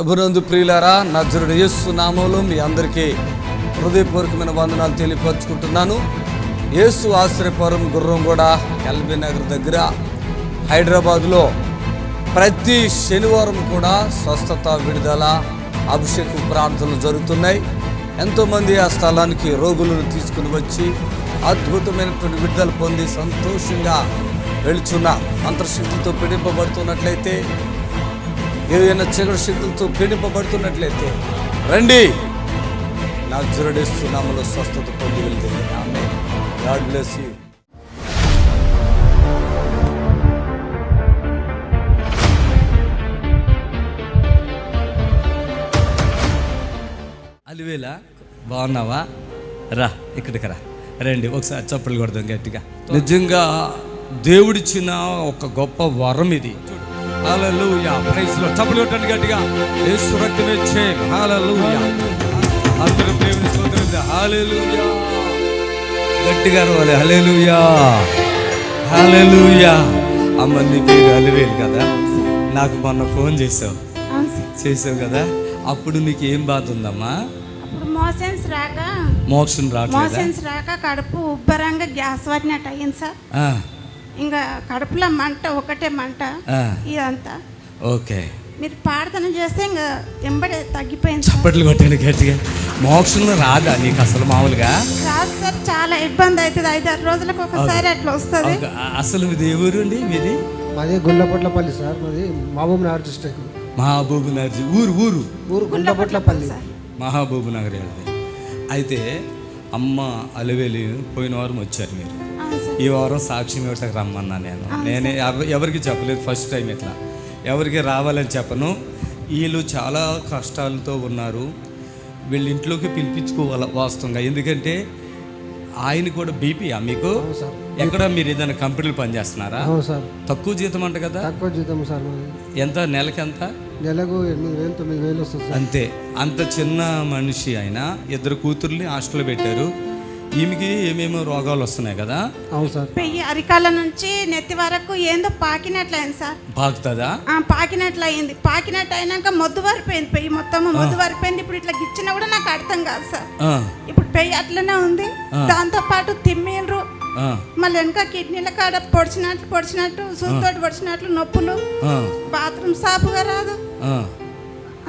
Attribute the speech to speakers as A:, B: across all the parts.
A: ప్రభునందు ప్రియులారా, నజరుడు యేసు నామములో మీ అందరికీ హృదయపూర్వకమైన వందనాలు తెలియపరుచుకుంటున్నాను. యేసు ఆశ్రయపురం గుర్రంగూడ ఎల్బీ నగర్ దగ్గర హైదరాబాద్లో ప్రతి శనివారం కూడా స్వస్థత, విడుదల, అభిషేకం ప్రార్థనలు జరుగుతున్నాయి. ఎంతోమంది ఆ స్థలానికి రోగులను తీసుకుని వచ్చి అద్భుతమైనటువంటి విడుదల పొంది సంతోషంగా వెళుచున్న అంతర్శక్తులతో పీడింపబడుతున్నట్లయితే, ఏదైనా చీకటి శక్తులతో పీడింపబడుతున్నట్లయితే రండి, నజరేయుడు యేసు నామములో స్వస్థత పొంది వెళ్తే. ఆమేన్. God bless you. అలివేలా, బాగున్నావా? రా, ఇక్కడికి రా, రండి, ఒకసారి చప్పట్లు కొడదాం గట్టిగా. నిజంగా దేవుడిచ్చిన ఒక గొప్ప వరం ఇది. హల్లెలూయా, ప్రైజ్ లార్డ్. చప్పట్లు కొట్టండి గట్టిగా. యేసు రక్తమే జయం. హల్లెలూయా. అందరూ దేవుని స్తోత్రం. హల్లెలూయా. గట్టిగా రావాలి. హల్లెలూయా, హల్లెలూయా. అమ్మ, నీ పేరు అలివేలు కదా? నాకు మొన్న ఫోన్ చేసావు కదా? అప్పుడు నీకు ఏం బాధ ఉందమ్మా? మోషన్ రాక
B: కడుపు ఉబ్బరంగా గ్యాస్ పట్టినట్టు అయ్యింది సార్. ఇంకా కడుపులో మంట, ఒకటే మంట. ఇదంతా
A: ఓకే.
B: మీరు ప్రార్థన చేస్తే ఇంకా ఎంబడే తగ్గిపోయింది.
A: చప్పట్లు కొట్టండి గట్టిగా. మోక్షం రాదా నీకు అసలు? మామూలుగా
B: రాదు సార్, చాలా ఇబ్బంది అవుతుంది. 5-6 రోజులకు ఒకసారి అట్లా వస్తుంది.
A: అసలు మీది ఏ ఊరు అండి? మీది
C: మాది గుల్లపట్లపల్లి సార్. మాది మహబూబ్ నగర్ డిస్ట్రిక్ట్.
A: మహబూబ్ నగర్ ఊరు
C: గుల్లపట్లపల్లి,
A: మహబూబ్ నగర్. అయితే అమ్మ అలివేలి పోయిన వారం వచ్చారు మీరు. ఈ వారం సాక్షి వ్యవస్థకు రమ్మన్నా. నేనే ఎవరికి చెప్పలేదు, ఫస్ట్ టైం ఇట్లా ఎవరికి రావాలని చెప్పను. వీళ్ళు చాలా కష్టాలతో ఉన్నారు. వీళ్ళ ఇంట్లోకి పిలిపించుకోవాలి వాస్తవంగా. ఎందుకంటే ఆయన కూడా బీపీయా మీకు? ఎక్కడ మీరు ఏదైనా కంపెనీలు పనిచేస్తున్నారా? తక్కువ జీతం అంట కదా?
C: తక్కువ జీతం సార్.
A: ఎంత? నెలకి ఎంత?
C: నెలకు 8,000-9,000 వస్తుంది సార్.
A: అంతే. అంత చిన్న మనిషి ఆయన. 2 కూతుర్ని హాస్టల్లో పెట్టారు. ఈమెకి ఏమేమో రోగాలు వస్తున్నాయి కదా?
C: అవును సార్.
B: పెయ్యి అరికాల నుంచి నెత్తి వరకు ఏందో పాకినట్లయింది సార్.
A: పాకుతుందా?
B: పాకినట్లు అయింది. పాకినట్టు అయినాక మొద్దు వారిపోయింది. పెయ్యి మొత్తం మొద్దు వారిపోయింది. ఇప్పుడు ఇట్లా గిచ్చినా కూడా నాకు అర్థం కాదు సార్. ఇప్పుడు పెయ్యి అట్లనే ఉంది. దాంతో పాటు తిమ్మిండ్రు, మళ్ళీ వెనక కిడ్నీల కాడ పొడిచినట్టు సూత్తోటి పొడిచినట్లు నొప్పులు, బాత్రూమ్ సాపుగా రాదు.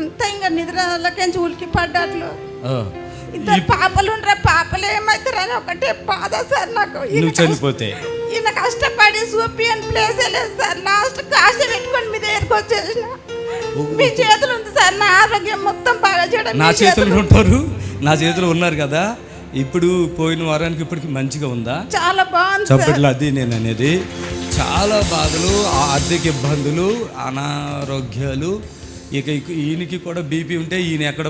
B: అంతా ఇంకా నిద్రలకేంచి ఉలికి పడ్డట్లు. 2 పాపలు ఉండరా, పాపలు ఏమవుతారని ఒకటే బాధ సార్ నాకు.
A: చనిపోతే
B: ఈయన కష్టపడి చూపియని ప్లేసే లేదు సార్. లాస్ట్ కాశ పెట్టుకొని మీ దగ్గరకు వచ్చేసిన. మీ చేతులు ఉంది సార్. నా ఆరోగ్యం మొత్తం బాగా చేయడం
A: నా చేతులు ఉంటారు. నా చేతులు ఉన్నారు కదా. ఇప్పుడు పోయిన వారానికి ఇప్పటికి మంచిగా ఉందా?
B: చాలా బాగుంది.
A: చప్పట్లు. అది నేను అనేది. చాలా బాధలు, ఆర్థిక ఇబ్బందులు, అనారోగ్యాలు. ఇక ఈయనకి కూడా బీపీ ఉంటే ఈయన ఎక్కడ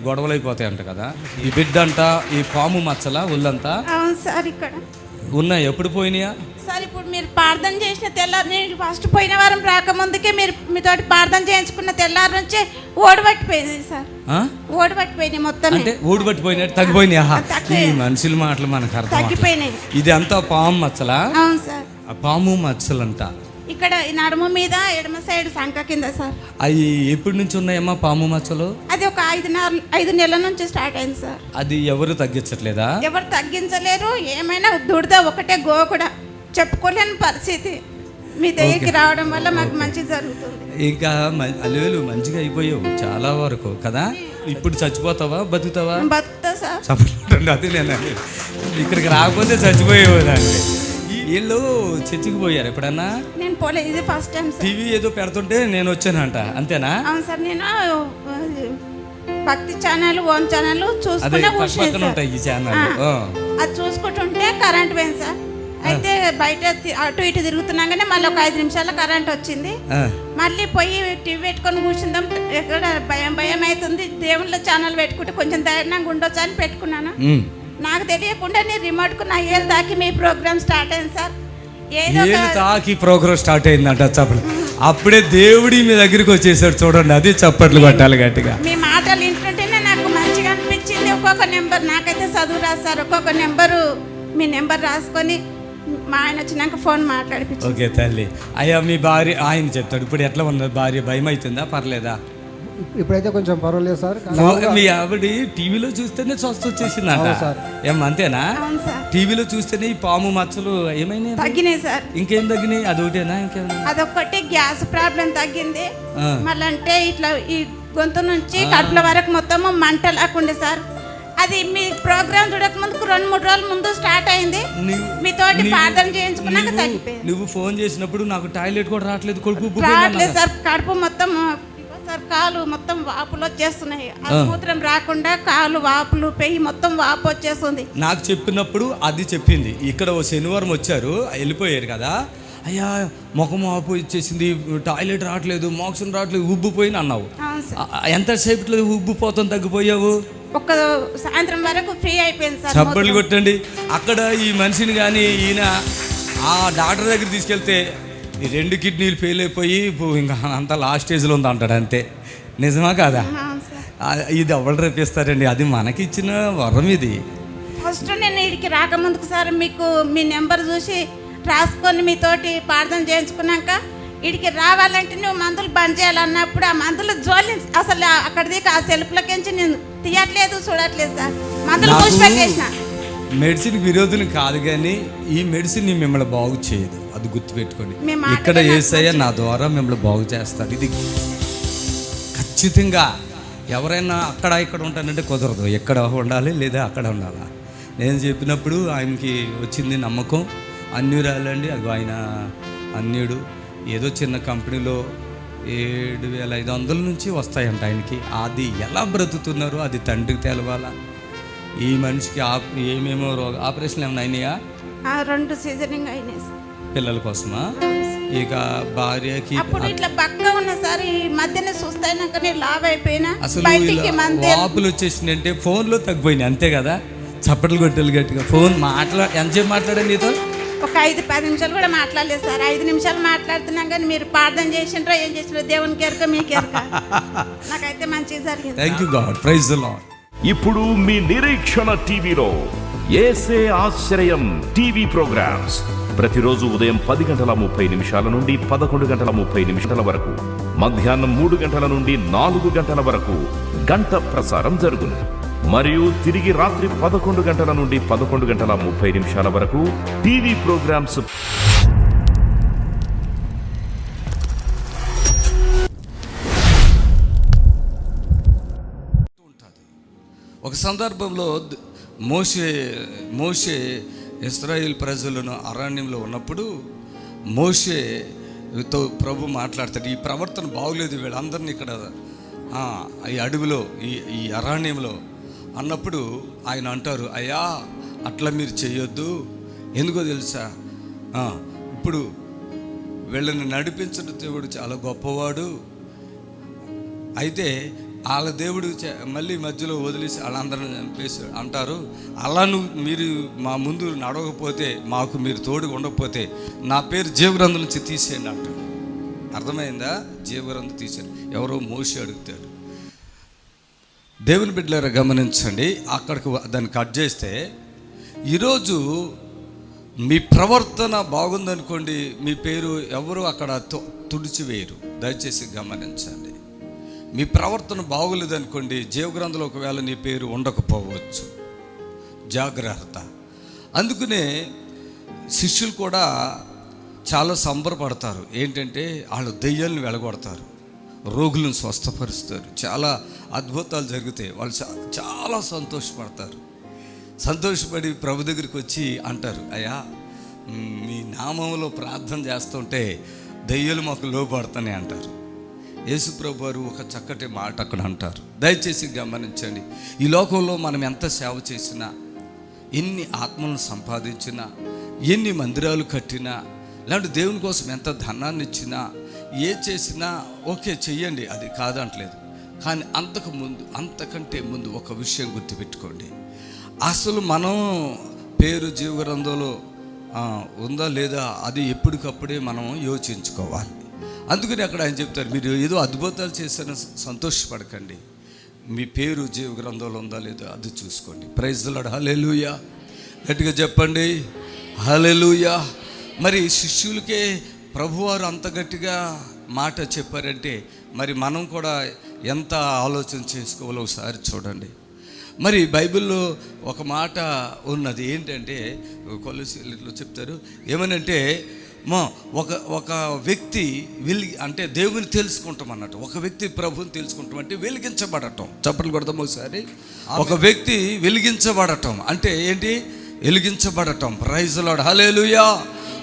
A: గొడవలు అయిపోతాయంట కదా. ఈ బిడ్డ అంట, ఈ పాము మచ్చల ఒళ్ళంతా.
B: అవును సార్. ఇక్కడ
A: ఉన్నాయి. ఎప్పుడు పోయినాయా
B: సార్? ఇప్పుడు మీరు ప్రార్థన చేసిన తెల్లారి, నేను ఫస్ట్ పోయిన వారం రాకముందుకే మీరు మీతోటి ప్రార్థన చేయించుకున్న తెల్లారి నుంచే ఓడిపట్టిపోయింది సార్. ఓడిపట్టిపోయినాయి మొత్తం.
A: అంటే ఓడిపట్టిపోయినట్టు తగ్గిపోయినాయి. ఈ మనుషుల మాటలు మనకు అర్థం.
B: తగ్గిపోయినాయి.
A: ఇది అంతా పాము మచ్చలా?
B: అవును సార్.
A: పాము మచ్చలంట.
B: ఇక్కడ నడుము మీద ఎడమ సైడ్ సంక కింద సార్.
A: అవి ఎప్పటి నుంచి ఉన్నాయమ్మా పాము మచ్చలు?
B: అది ఒక 5 నెలల నుంచి స్టార్ట్ అయింది సార్.
A: అది ఎవరు తగ్గించట్లేదా?
B: ఎవరు తగ్గించలేరు. ఏమైనా దుడద ఒకటే గోకుడ, చెప్పుకోలేని పరిస్థితి. మీ దగ్గరికి రావడం వల్ల మాకు మంచి జరుగుతుంది.
A: ఇంకా అలివేలు మంచిగా అయిపోయావు చాలా వరకు కదా. ఇప్పుడు చచ్చిపోతావా, బతుకుతావా?
B: బతుకుతా సార్.
A: చెప్పండి. అది నేను ఇక్కడికి రాకపోతే చచ్చిపోయేవాడండి. వీళ్ళు చర్చికి పోయారు ఎప్పుడన్నా?
B: నేను పోలేదు, ఇది ఫస్ట్ టైం.
A: టీవీ ఏదో పెడుతుంటే నేను వచ్చానంట, అంతేనా?
B: అవును సార్. నేను భక్తి ఛానల్, ఓన్ ఛానల్ చూసుకునే
A: ఉంటాయి ఈ ఛానల్.
B: అది చూసుకుంటుంటే కరెంట్ పోయింది సార్. అయితే బయట అటు ఇటు తిరుగుతున్నాగానే మళ్ళీ ఒక 5 నిమిషాల్లో కరెంట్ వచ్చింది. మళ్ళీ పోయి టీవీ పెట్టుకొని కూర్చుందాం, ఎక్కడ భయం అవుతుంది. దేవుళ్ళ ఛానల్ పెట్టుకుంటే కొంచెం ధైర్యంగా ఉండొచ్చు అని పెట్టుకున్నాను. నాకు తెలియకుండా నేను రిమోట్కు నా ఏళ్ళు తాకి మీ ప్రోగ్రామ్ స్టార్ట్ అయింది సార్.
A: ఏళ్ళు తాకి ప్రోగ్రామ్ స్టార్ట్ అయిందంట. చప్పట్లు. అప్పుడే దేవుడి మీ దగ్గరికి వచ్చేసాడు చూడండి. అది చప్పట్లు కొట్టాలి గట్టిగా.
B: మీ మాటలు వింటుంటేనే నాకు మంచిగా అనిపించింది. ఒక్కొక్క నెంబర్, నాకైతే చదువు రాస్తారు, ఒక్కొక్క నెంబరు మీ నెంబర్ రాసుకొని మా ఆయన వచ్చినాక ఫోన్ మాట్లాడిపించారు.
A: ఓకే తల్లి. అయ్యా మీ భార్య ఆయన చెప్తాడు ఇప్పుడు ఎట్లా ఉన్నది భార్య? భయం అవుతుందా పర్లేదా?
C: ఇప్పుడైతే కొంచెం పర్వాలేదు సార్.
A: మీ ఆవిడ టీవీలో చూస్తేనే స్వస్థ వచ్చేసిందంట.
C: అవును సార్.
A: అంతేనా?
B: అవును సార్.
A: టీవీలో చూస్తేనే ఈ పాము మచ్చలు ఏమైనా
B: తగ్గినాయి సార్.
A: ఇంకేం తగ్గినాయి? అదొకటేనా ఇంకేమైనా?
B: అదొక్కటి గ్యాస్ ప్రాబ్లం తగ్గింది.
A: ఆ.
B: మళ్ళీ అంటే ఇట్లా ఈ గొంతు నుంచి కడుపుల వరకు మొత్తము మంట లేకుండే సార్. అది మీ ప్రోగ్రామ్ చూడక ముందుకు 2-3 రోజుల ముందు స్టార్ట్ అయింది. మీతోటి ప్రార్థన చేయించుకున్నాక తగ్గిపోయింది.
A: నువ్వు ఫోన్ చేసినప్పుడు నాకు టాయిలెట్ కూడా రావట్లేదు, కొడుకు
B: రావట్లేదు సార్. కడుపు మొత్తం సార్, కాలు మొత్తం వాపులు వచ్చేస్తున్నాయి. మూత్రం రాకుండా కాలు వాపులు, పెయ్యి మొత్తం వాపు వచ్చేస్తుంది.
A: నాకు చెప్పినప్పుడు అది చెప్పింది. ఇక్కడ ఓ శనివారం వచ్చారు, వెళ్ళిపోయారు కదా. అయ్యా ముఖం వాపు ఇచ్చేసింది, టాయిలెట్ రావట్లేదు, మోక్షం రావట్లేదు, ఉబ్బిపోయింది అన్నావు. ఎంతసేపట్లో ఉబ్బిపోతాం తగ్గిపోయావు?
B: ఒక సాయంత్రం వరకు ఫ్రీ అయిపోయింది సార్.
A: చప్పట్లు కొట్టండి. అక్కడ ఈ మనిషిని కానీ ఈయన ఆ డాక్టర్ దగ్గర తీసుకెళ్తే ఈ 2 కిడ్నీలు ఫెయిల్ అయిపోయి ఇంకా అంత లాస్ట్ స్టేజ్లో ఉంది అంటాడు. అంతే. నిజమా కాదా? ఇది ఎవరు రేపిస్తారండి? అది మనకి ఇచ్చిన వరం ఇది.
B: ఫస్ట్ నేను వీడికి రాకముందుకు సార్ మీకు మీ నెంబర్ చూసి రాసుకొని మీతోటి ప్రార్థన చేయించుకున్నాక వీడికి రావాలంటే నువ్వు మందులు బంద్ చేయాలన్నప్పుడు ఆ మందులు జోలి అసలు అక్కడిది ఆ సెల్ఫ్లకించి నేను తీయట్లేదు, చూడట్లేదు సార్. మందులు పూసిపెట్టేసిన.
A: మెడిసిన్ విరోధులు కాదు, కానీ ఈ మెడిసిన్ మిమ్మల్ని బాగు చేయదు. అది గుర్తుపెట్టుకోండి. ఇక్కడ యేసయ్య నా ద్వారా మిమ్మల్ని బాగు చేస్తారు. ఇది ఖచ్చితంగా. ఎవరైనా అక్కడ ఇక్కడ ఉంటానంటే కుదరదు. ఎక్కడ ఉండాలి లేదా అక్కడ ఉండాలా. నేను చెప్పినప్పుడు ఆయనకి వచ్చింది నమ్మకం. అన్యురాలండి, అది ఆయన అన్యుడు. ఏదో చిన్న కంపెనీలో 7,500 నుంచి వస్తాయంట ఆయనకి. అది ఎలా బ్రతుకుతున్నారో అది తండ్రికి తెలవాలా. ఈ మనిషికి ఏమేమో ఆపరేషన్లు ఏమైనా అయినాయా?
B: 2 సీజరింగ్ అయినాయి సార్.
A: పిల్లల కోసమా? ఇక భార్యకి
B: అప్పుడు ఇట్లా బక్కగా ఉన్నా సార్. ఈ మధ్యనే చూస్తాయినాకనే లావ్ అయిపోయినా.
A: అసలు వాపులు వచ్చేసిందంటే ఫోన్లో తగ్గిపోయినాయి. అంతే కదా? చప్పట్లు కొట్టేలు గట్టిగా ఫోన్ ఎంతసేపు మాట్లాడాను నీతో?
B: ఒక 5-10 నిమిషాలు కూడా మాట్లాడలేదు సార్. 5 నిమిషాలు మాట్లాడుతున్నాం కానీ మీరు ప్రార్థన చేసిండ్రో ఏం చేసిండ్రో దేవునికి ఎరక, మీకు ఎరక. నాకైతే మంచిగా జరిగింది.
A: Thank you God. Praise the Lord.
D: ఇప్పుడు మీ నిరీక్షణ టీవీలో యేసే ఆశ్రయం టీవీ ప్రోగ్రామ్స్ ప్రతిరోజు ఉదయం 10:30 నుండి 11:30 వరకు, మధ్యాహ్నం 3 గంటల నుండి 4 గంటల వరకు గంట ప్రసారం జరుగును. మరియు తిరిగి రాత్రి 11 గంటల నుండి 11:30 వరకు టీవీ ప్రోగ్రామ్స్.
A: ఒక సందర్భంలో మోషే ఇశ్రాయేల్ ప్రజలను అరణ్యంలో ఉన్నప్పుడు మోషేతో ప్రభు మాట్లాడతాడు. ఈ ప్రవర్తన బాగులేదు వీళ్ళందరినీ ఇక్కడ ఈ అడవిలో ఈ అరణ్యంలో అన్నప్పుడు ఆయన అంటారు, అయ్యా అట్లా మీరు చేయొద్దు. ఎందుకో తెలుసా? ఇప్పుడు వీళ్ళని నడిపించిన దేవుడు చాలా గొప్పవాడు. అయితే వాళ్ళ దేవుడు మళ్ళీ మధ్యలో వదిలేసి వాళ్ళందరిని చంపేసి అంటారు, అలా మీరు మా ముందు నడవకపోతే, మాకు మీరు తోడుగా ఉండకపోతే నా పేరు జీవగ్రంథం నుంచి తీసేయండి అంటాడు. అర్థమైందా? జీవగ్రంథం తీసేయండి. ఎవరో మోషే అడుగుతాడు. దేవుని బిడ్డలారా గమనించండి. అక్కడికి దాన్ని కట్ చేస్తే, ఈరోజు మీ ప్రవర్తన బాగుందనుకోండి, మీ పేరు ఎవరు అక్కడ తుడిచివేయరు. దయచేసి గమనించండి. మీ ప్రవర్తన బాగోలేదనుకోండి, జీవగ్రంథంలో ఒకవేళ నీ పేరు ఉండకపోవచ్చు. జాగ్రత్త. అందుకనే శిష్యులు కూడా చాలా సంబరపడతారు. ఏంటంటే వాళ్ళు దెయ్యాలను వెలగొడతారు, రోగులను స్వస్థపరుస్తారు, చాలా అద్భుతాలు జరుగుతాయి. వాళ్ళు చాలా సంతోషపడతారు. సంతోషపడి ప్రభు దగ్గరికి వచ్చి అంటారు, అయ్యా మీ నామంలో ప్రార్థన చేస్తుంటే దెయ్యాలు మాకు లోపడుతున్నాయి అంటారు. యేసు ప్రభు వారు ఒక చక్కటి మాట అక్కడ అంటారు. దయచేసి గమనించండి. ఈ లోకంలో మనం ఎంత సేవ చేసినా, ఎన్ని ఆత్మలను సంపాదించినా, ఎన్ని మందిరాలు కట్టినా, ఇలాంటి దేవుని కోసం ఎంత ధనాన్ని ఇచ్చినా, ఏ చేసినా ఓకే చెయ్యండి, అది కాదంటలేదు. కానీ అంతకంటే ముందు ఒక విషయం గుర్తుపెట్టుకోండి. అసలు మనం పేరు జీవగ్రంథంలో ఉందా లేదా అది ఎప్పటికప్పుడే మనం యోచించుకోవాలి. అందుకని అక్కడ ఆయన చెప్తారు, మీరు ఏదో అద్భుతాలు చేశారని సంతోషపడకండి, మీ పేరు జీవగ్రంథంలో ఉందా లేదా అది చూసుకోండి. Praise the Lord. హల్లెలూయా. గట్టిగా చెప్పండి, హల్లెలూయా. మరి శిష్యులకే ప్రభువారు అంత గట్టిగా మాట చెప్పారంటే, మరి మనం కూడా ఎంత ఆలోచన చేసుకోవాలో ఒకసారి చూడండి. మరి బైబిల్లో ఒక మాట ఉన్నది ఏంటంటే, కొలొస్సీయుల్లో చెప్తారు ఏమనంటే, ఒక వ్యక్తి అంటే దేవుని తెలుసుకుంటాం అన్నట్టు. ఒక వ్యక్తి ప్రభుని తెలుసుకుంటాం అంటే వెలిగించబడటం. చప్పట్లు కొడతాం ఒకసారి. ఒక వ్యక్తి వెలిగించబడటం అంటే ఏంటి? వెలిగించబడటం. ప్రైజ్ ది లార్డ్, హల్లెలూయా.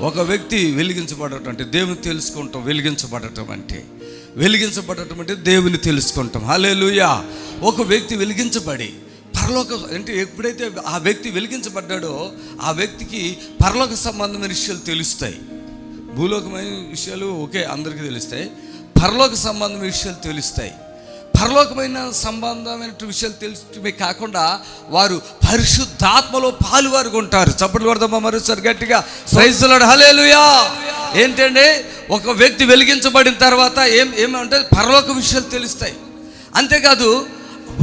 A: ఒక వ్యక్తి వెలిగించబడటం అంటే దేవుని తెలుసుకుంటాం. వెలిగించబడటం అంటే దేవుని తెలుసుకుంటాం. హల్లెలూయా. ఒక వ్యక్తి వెలిగించబడి పరలోక అంటే ఎప్పుడైతే ఆ వ్యక్తి వెలిగించబడ్డాడో ఆ వ్యక్తికి పరలోక సంబంధమైన విషయాలు తెలుస్తాయి. భూలోకమైన విషయాలు ఓకే అందరికీ తెలుస్తాయి, పరలోక సంబంధమైన విషయాలు తెలుస్తాయి. పరలోకమైన సంబంధమైన విషయాలు తెలుసుకోవడమే కాకుండా వారు పరిశుద్ధాత్మలో పాలువారుగా ఉంటారు. చప్పట్లు కొడదామా మరోసారి గట్టిగా? ప్రైజ్ ది లార్డ్, హల్లెలూయా. ఏంటంటే ఒక వ్యక్తి వెలిగించబడిన తర్వాత ఏమంటే పరలోక విషయాలు తెలుస్తాయి. అంతేకాదు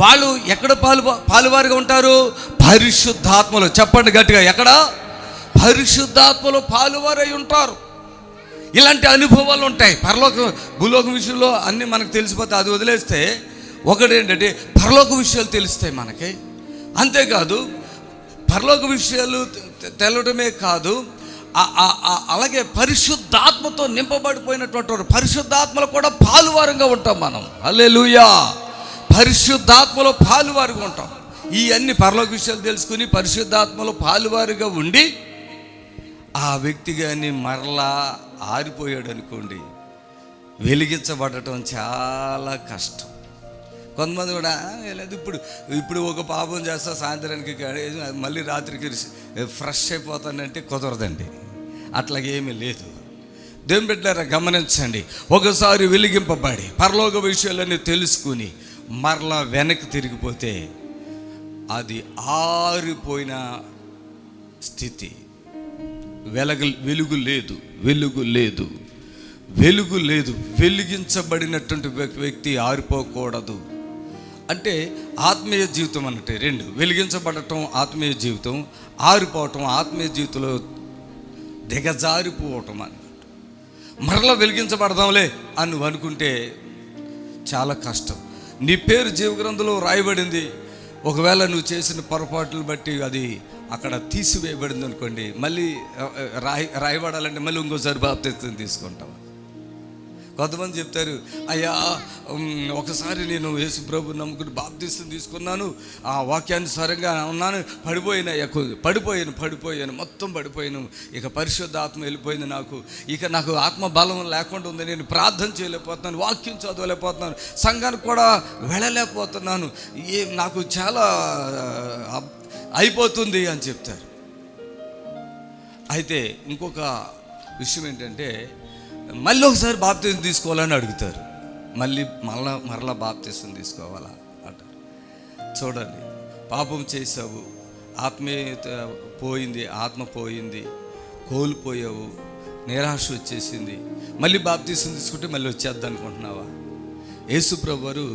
A: వాళ్ళు ఎక్కడ పాలువారుగా ఉంటారు? పరిశుద్ధాత్మలో. చెప్పండి గట్టిగా, ఎక్కడ? పరిశుద్ధాత్మలో పాలువారై ఉంటారు. ఇలాంటి అనుభవాలు ఉంటాయి. భూలోక విషయంలో అన్నీ మనకు తెలిసిపోతే అది వదిలేస్తే, ఒకటి ఏంటంటే పరలోక విషయాలు తెలుస్తాయి మనకి. అంతేకాదు పరలోక విషయాలు తెలవడమే కాదు, అలాగే పరిశుద్ధాత్మతో నింపబడిపోయినటువంటి వారు, పరిశుద్ధాత్మలో కూడా పాలువారంగా ఉంటాం మనం. హల్లెలూయా. పరిశుద్ధాత్మలో పాలువారుగా ఉంటాం. ఈ అన్ని పరలోక విషయాలు తెలుసుకుని పరిశుద్ధాత్మలో పాలువారుగా ఉండి ఆ వ్యక్తి కానీ మరలా ఆరిపోయాడు అనుకోండి, వెలిగించబడటం చాలా కష్టం. కొంతమంది కూడా లేదు ఇప్పుడు ఒక పాపం చేస్తా సాయంత్రానికి మళ్ళీ రాత్రికి ఫ్రెష్ అయిపోతానంటే కుదరదండి. అట్లాగేమీ లేదు. దేవుని బిడ్డలారా గమనించండి, ఒకసారి వెలిగింపబడి పరలోక విషయాలన్నీ తెలుసుకుని మరలా వెనక్కి తిరిగిపోతే అది ఆరిపోయిన స్థితి. వెలుగు లేదు. వెలిగించబడినటువంటి వ్యక్తి ఆరిపోకూడదు. అంటే ఆత్మీయ జీవితం అన్నట్టే రెండు. వెలిగించబడటం ఆత్మీయ జీవితం, ఆరిపోవటం ఆత్మీయ జీవితంలో దిగజారిపోవటం అన్నట్టు. మరలా వెలిగించబడదాంలే అని నువ్వు అనుకుంటే చాలా కష్టం. నీ పేరు జీవగ్రంథంలో రాయబడింది, ఒకవేళ నువ్వు చేసిన పొరపాట్లు బట్టి అది అక్కడ తీసివేయబడింది అనుకోండి, మళ్ళీ రాయబడాలంటే మళ్ళీ ఇంకోసారి బాప్తిసం తీసుకుంటాం. కొంతమంది చెప్తారు, అయ్యా ఒకసారి నేను యేసు ప్రభు నమ్ముకుని బాప్తిసం తీసుకున్నాను, ఆ వాక్యానుసారంగా ఉన్నాను, పడిపోయాను మొత్తం పడిపోయాను, ఇక పరిశుద్ధాత్మ వెళ్ళిపోయింది నాకు ఆత్మ బలం లేకుండా ఉంది, నేను ప్రార్థన చేయలేకపోతున్నాను, వాక్యం చదవలేకపోతున్నాను, సంఘానికి కూడా వెళ్ళలేకపోతున్నాను, నాకు చాలా అయిపోతుంది అని చెప్తారు. అయితే ఇంకొక విషయం ఏంటంటే, మళ్ళీ ఒకసారి బాప్తిసం తీసుకోవాలని అడుగుతారు. మరలా బాప్తిసం తీసుకోవాలా అంటారు. చూడండి, పాపం చేసావు, ఆత్మీయత పోయింది, ఆత్మ పోయింది, కోల్పోయావు, నిరాశ వచ్చేసింది, మళ్ళీ బాప్తిసం తీసుకుంటే మళ్ళీ వచ్చేద్దాం అనుకుంటున్నావా? యేసు ప్రభు వారు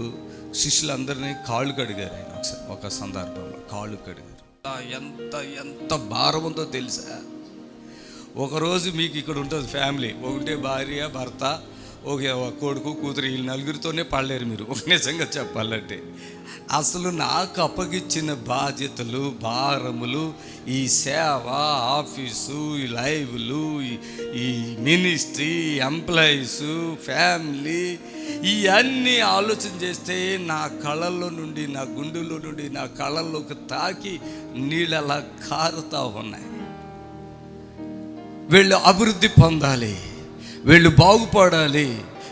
A: శిష్యులందరినీ కాళ్ళు కడిగారు. ఆయన ఒక సందర్భంలో కాళ్ళు కడిగారు. ఎంత భారం ఉందో తెలుసా? ఒకరోజు మీకు ఇక్కడ ఉంటుంది ఫ్యామిలీ, ఒకటే భార్య భర్త, ఒక కొడుకు కూతురు, వీళ్ళు నలుగురితోనే పడలేరు మీరు ఒక నిజంగా చెప్పాలంటే. అసలు నాకు అప్పగిచ్చిన బాధ్యతలు, భారములు, ఈ సేవ, ఆఫీసు, ఈ లైవ్లు, ఈ మినిస్ట్రీ, ఎంప్లాయీసు, ఫ్యామిలీ, ఇవన్నీ ఆలోచన చేస్తే నా కళ్ళల్లో నుండి, నా గుండెల్లో నుండి, నా కళ్ళల్లోకి తాకి నీళ్ళు అలా కారుతూ ఉన్నాయి. వీళ్ళు అభివృద్ధి పొందాలి, వీళ్ళు బాగుపడాలి,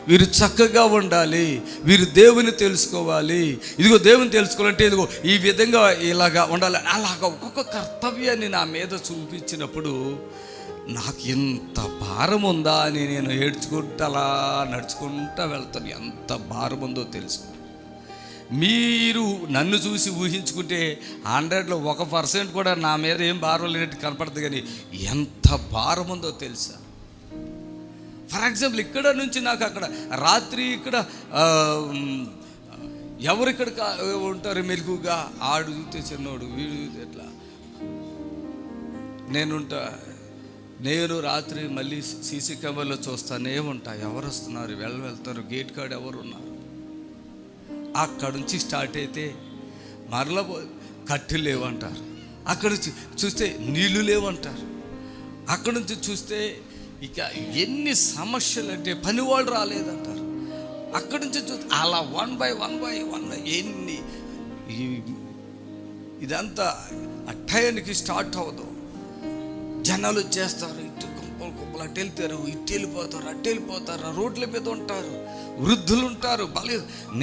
A: వీరు చక్కగా ఉండాలి, వీరు దేవుని తెలుసుకోవాలి, ఇదిగో దేవుని తెలుసుకోవాలంటే ఇదిగో ఈ విధంగా ఇలాగా ఉండాలి, అలాగా ఒక్కొక్క కర్తవ్యాన్ని నా మీద చూపించినప్పుడు నాకు ఎంత భారం ఉందా అని నేను ఏడ్చుకుంటూ అలా నడుచుకుంటూ వెళ్తాను. ఎంత భారం ఉందో తెలుసు. మీరు నన్ను చూసి ఊహించుకుంటే 100లో 1% కూడా నా మీద ఏం భారం లేనట్టు కనపడుతుంది, కానీ ఎంత భారం ఉందో తెలుసా? ఫర్ ఎగ్జాంపుల్, ఇక్కడ నుంచి నాకు అక్కడ రాత్రి ఇక్కడ ఎవరు ఇక్కడ ఉంటారు మెరుగుగా, ఆడు చూస్తే చిన్నోడు, వీడు చూస్తే ఎట్లా, నేను రాత్రి మళ్ళీ సీసీ కెమెరాలో చూస్తానే ఉంటా, ఎవరు వస్తున్నారు, వెళ్తారు, గేట్ కాడ ఎవరు ఉన్నారు. అక్కడ నుంచి స్టార్ట్ అయితే మరలా కట్టెలు లేవంటారు, అక్కడ నుంచి చూస్తే నీళ్లు లేవంటారు, అక్కడ నుంచి చూస్తే ఇక ఎన్ని సమస్యలు అంటే పనివాళ్ళు రాలేదంటారు, అక్కడి నుంచి చూస్తే అలా వన్ బై ఎన్ని ఇదంతా ఆ టైంకి స్టార్ట్ అవ్వదు. జనాలు వచ్చేస్తారు, ఇటు కుప్పలు అటు వెళ్తారు, ఇటు వెళ్ళిపోతారు, అటు వెళ్ళిపోతారు, రోడ్ల మీద ఉంటారు, వృద్ధులు ఉంటారు.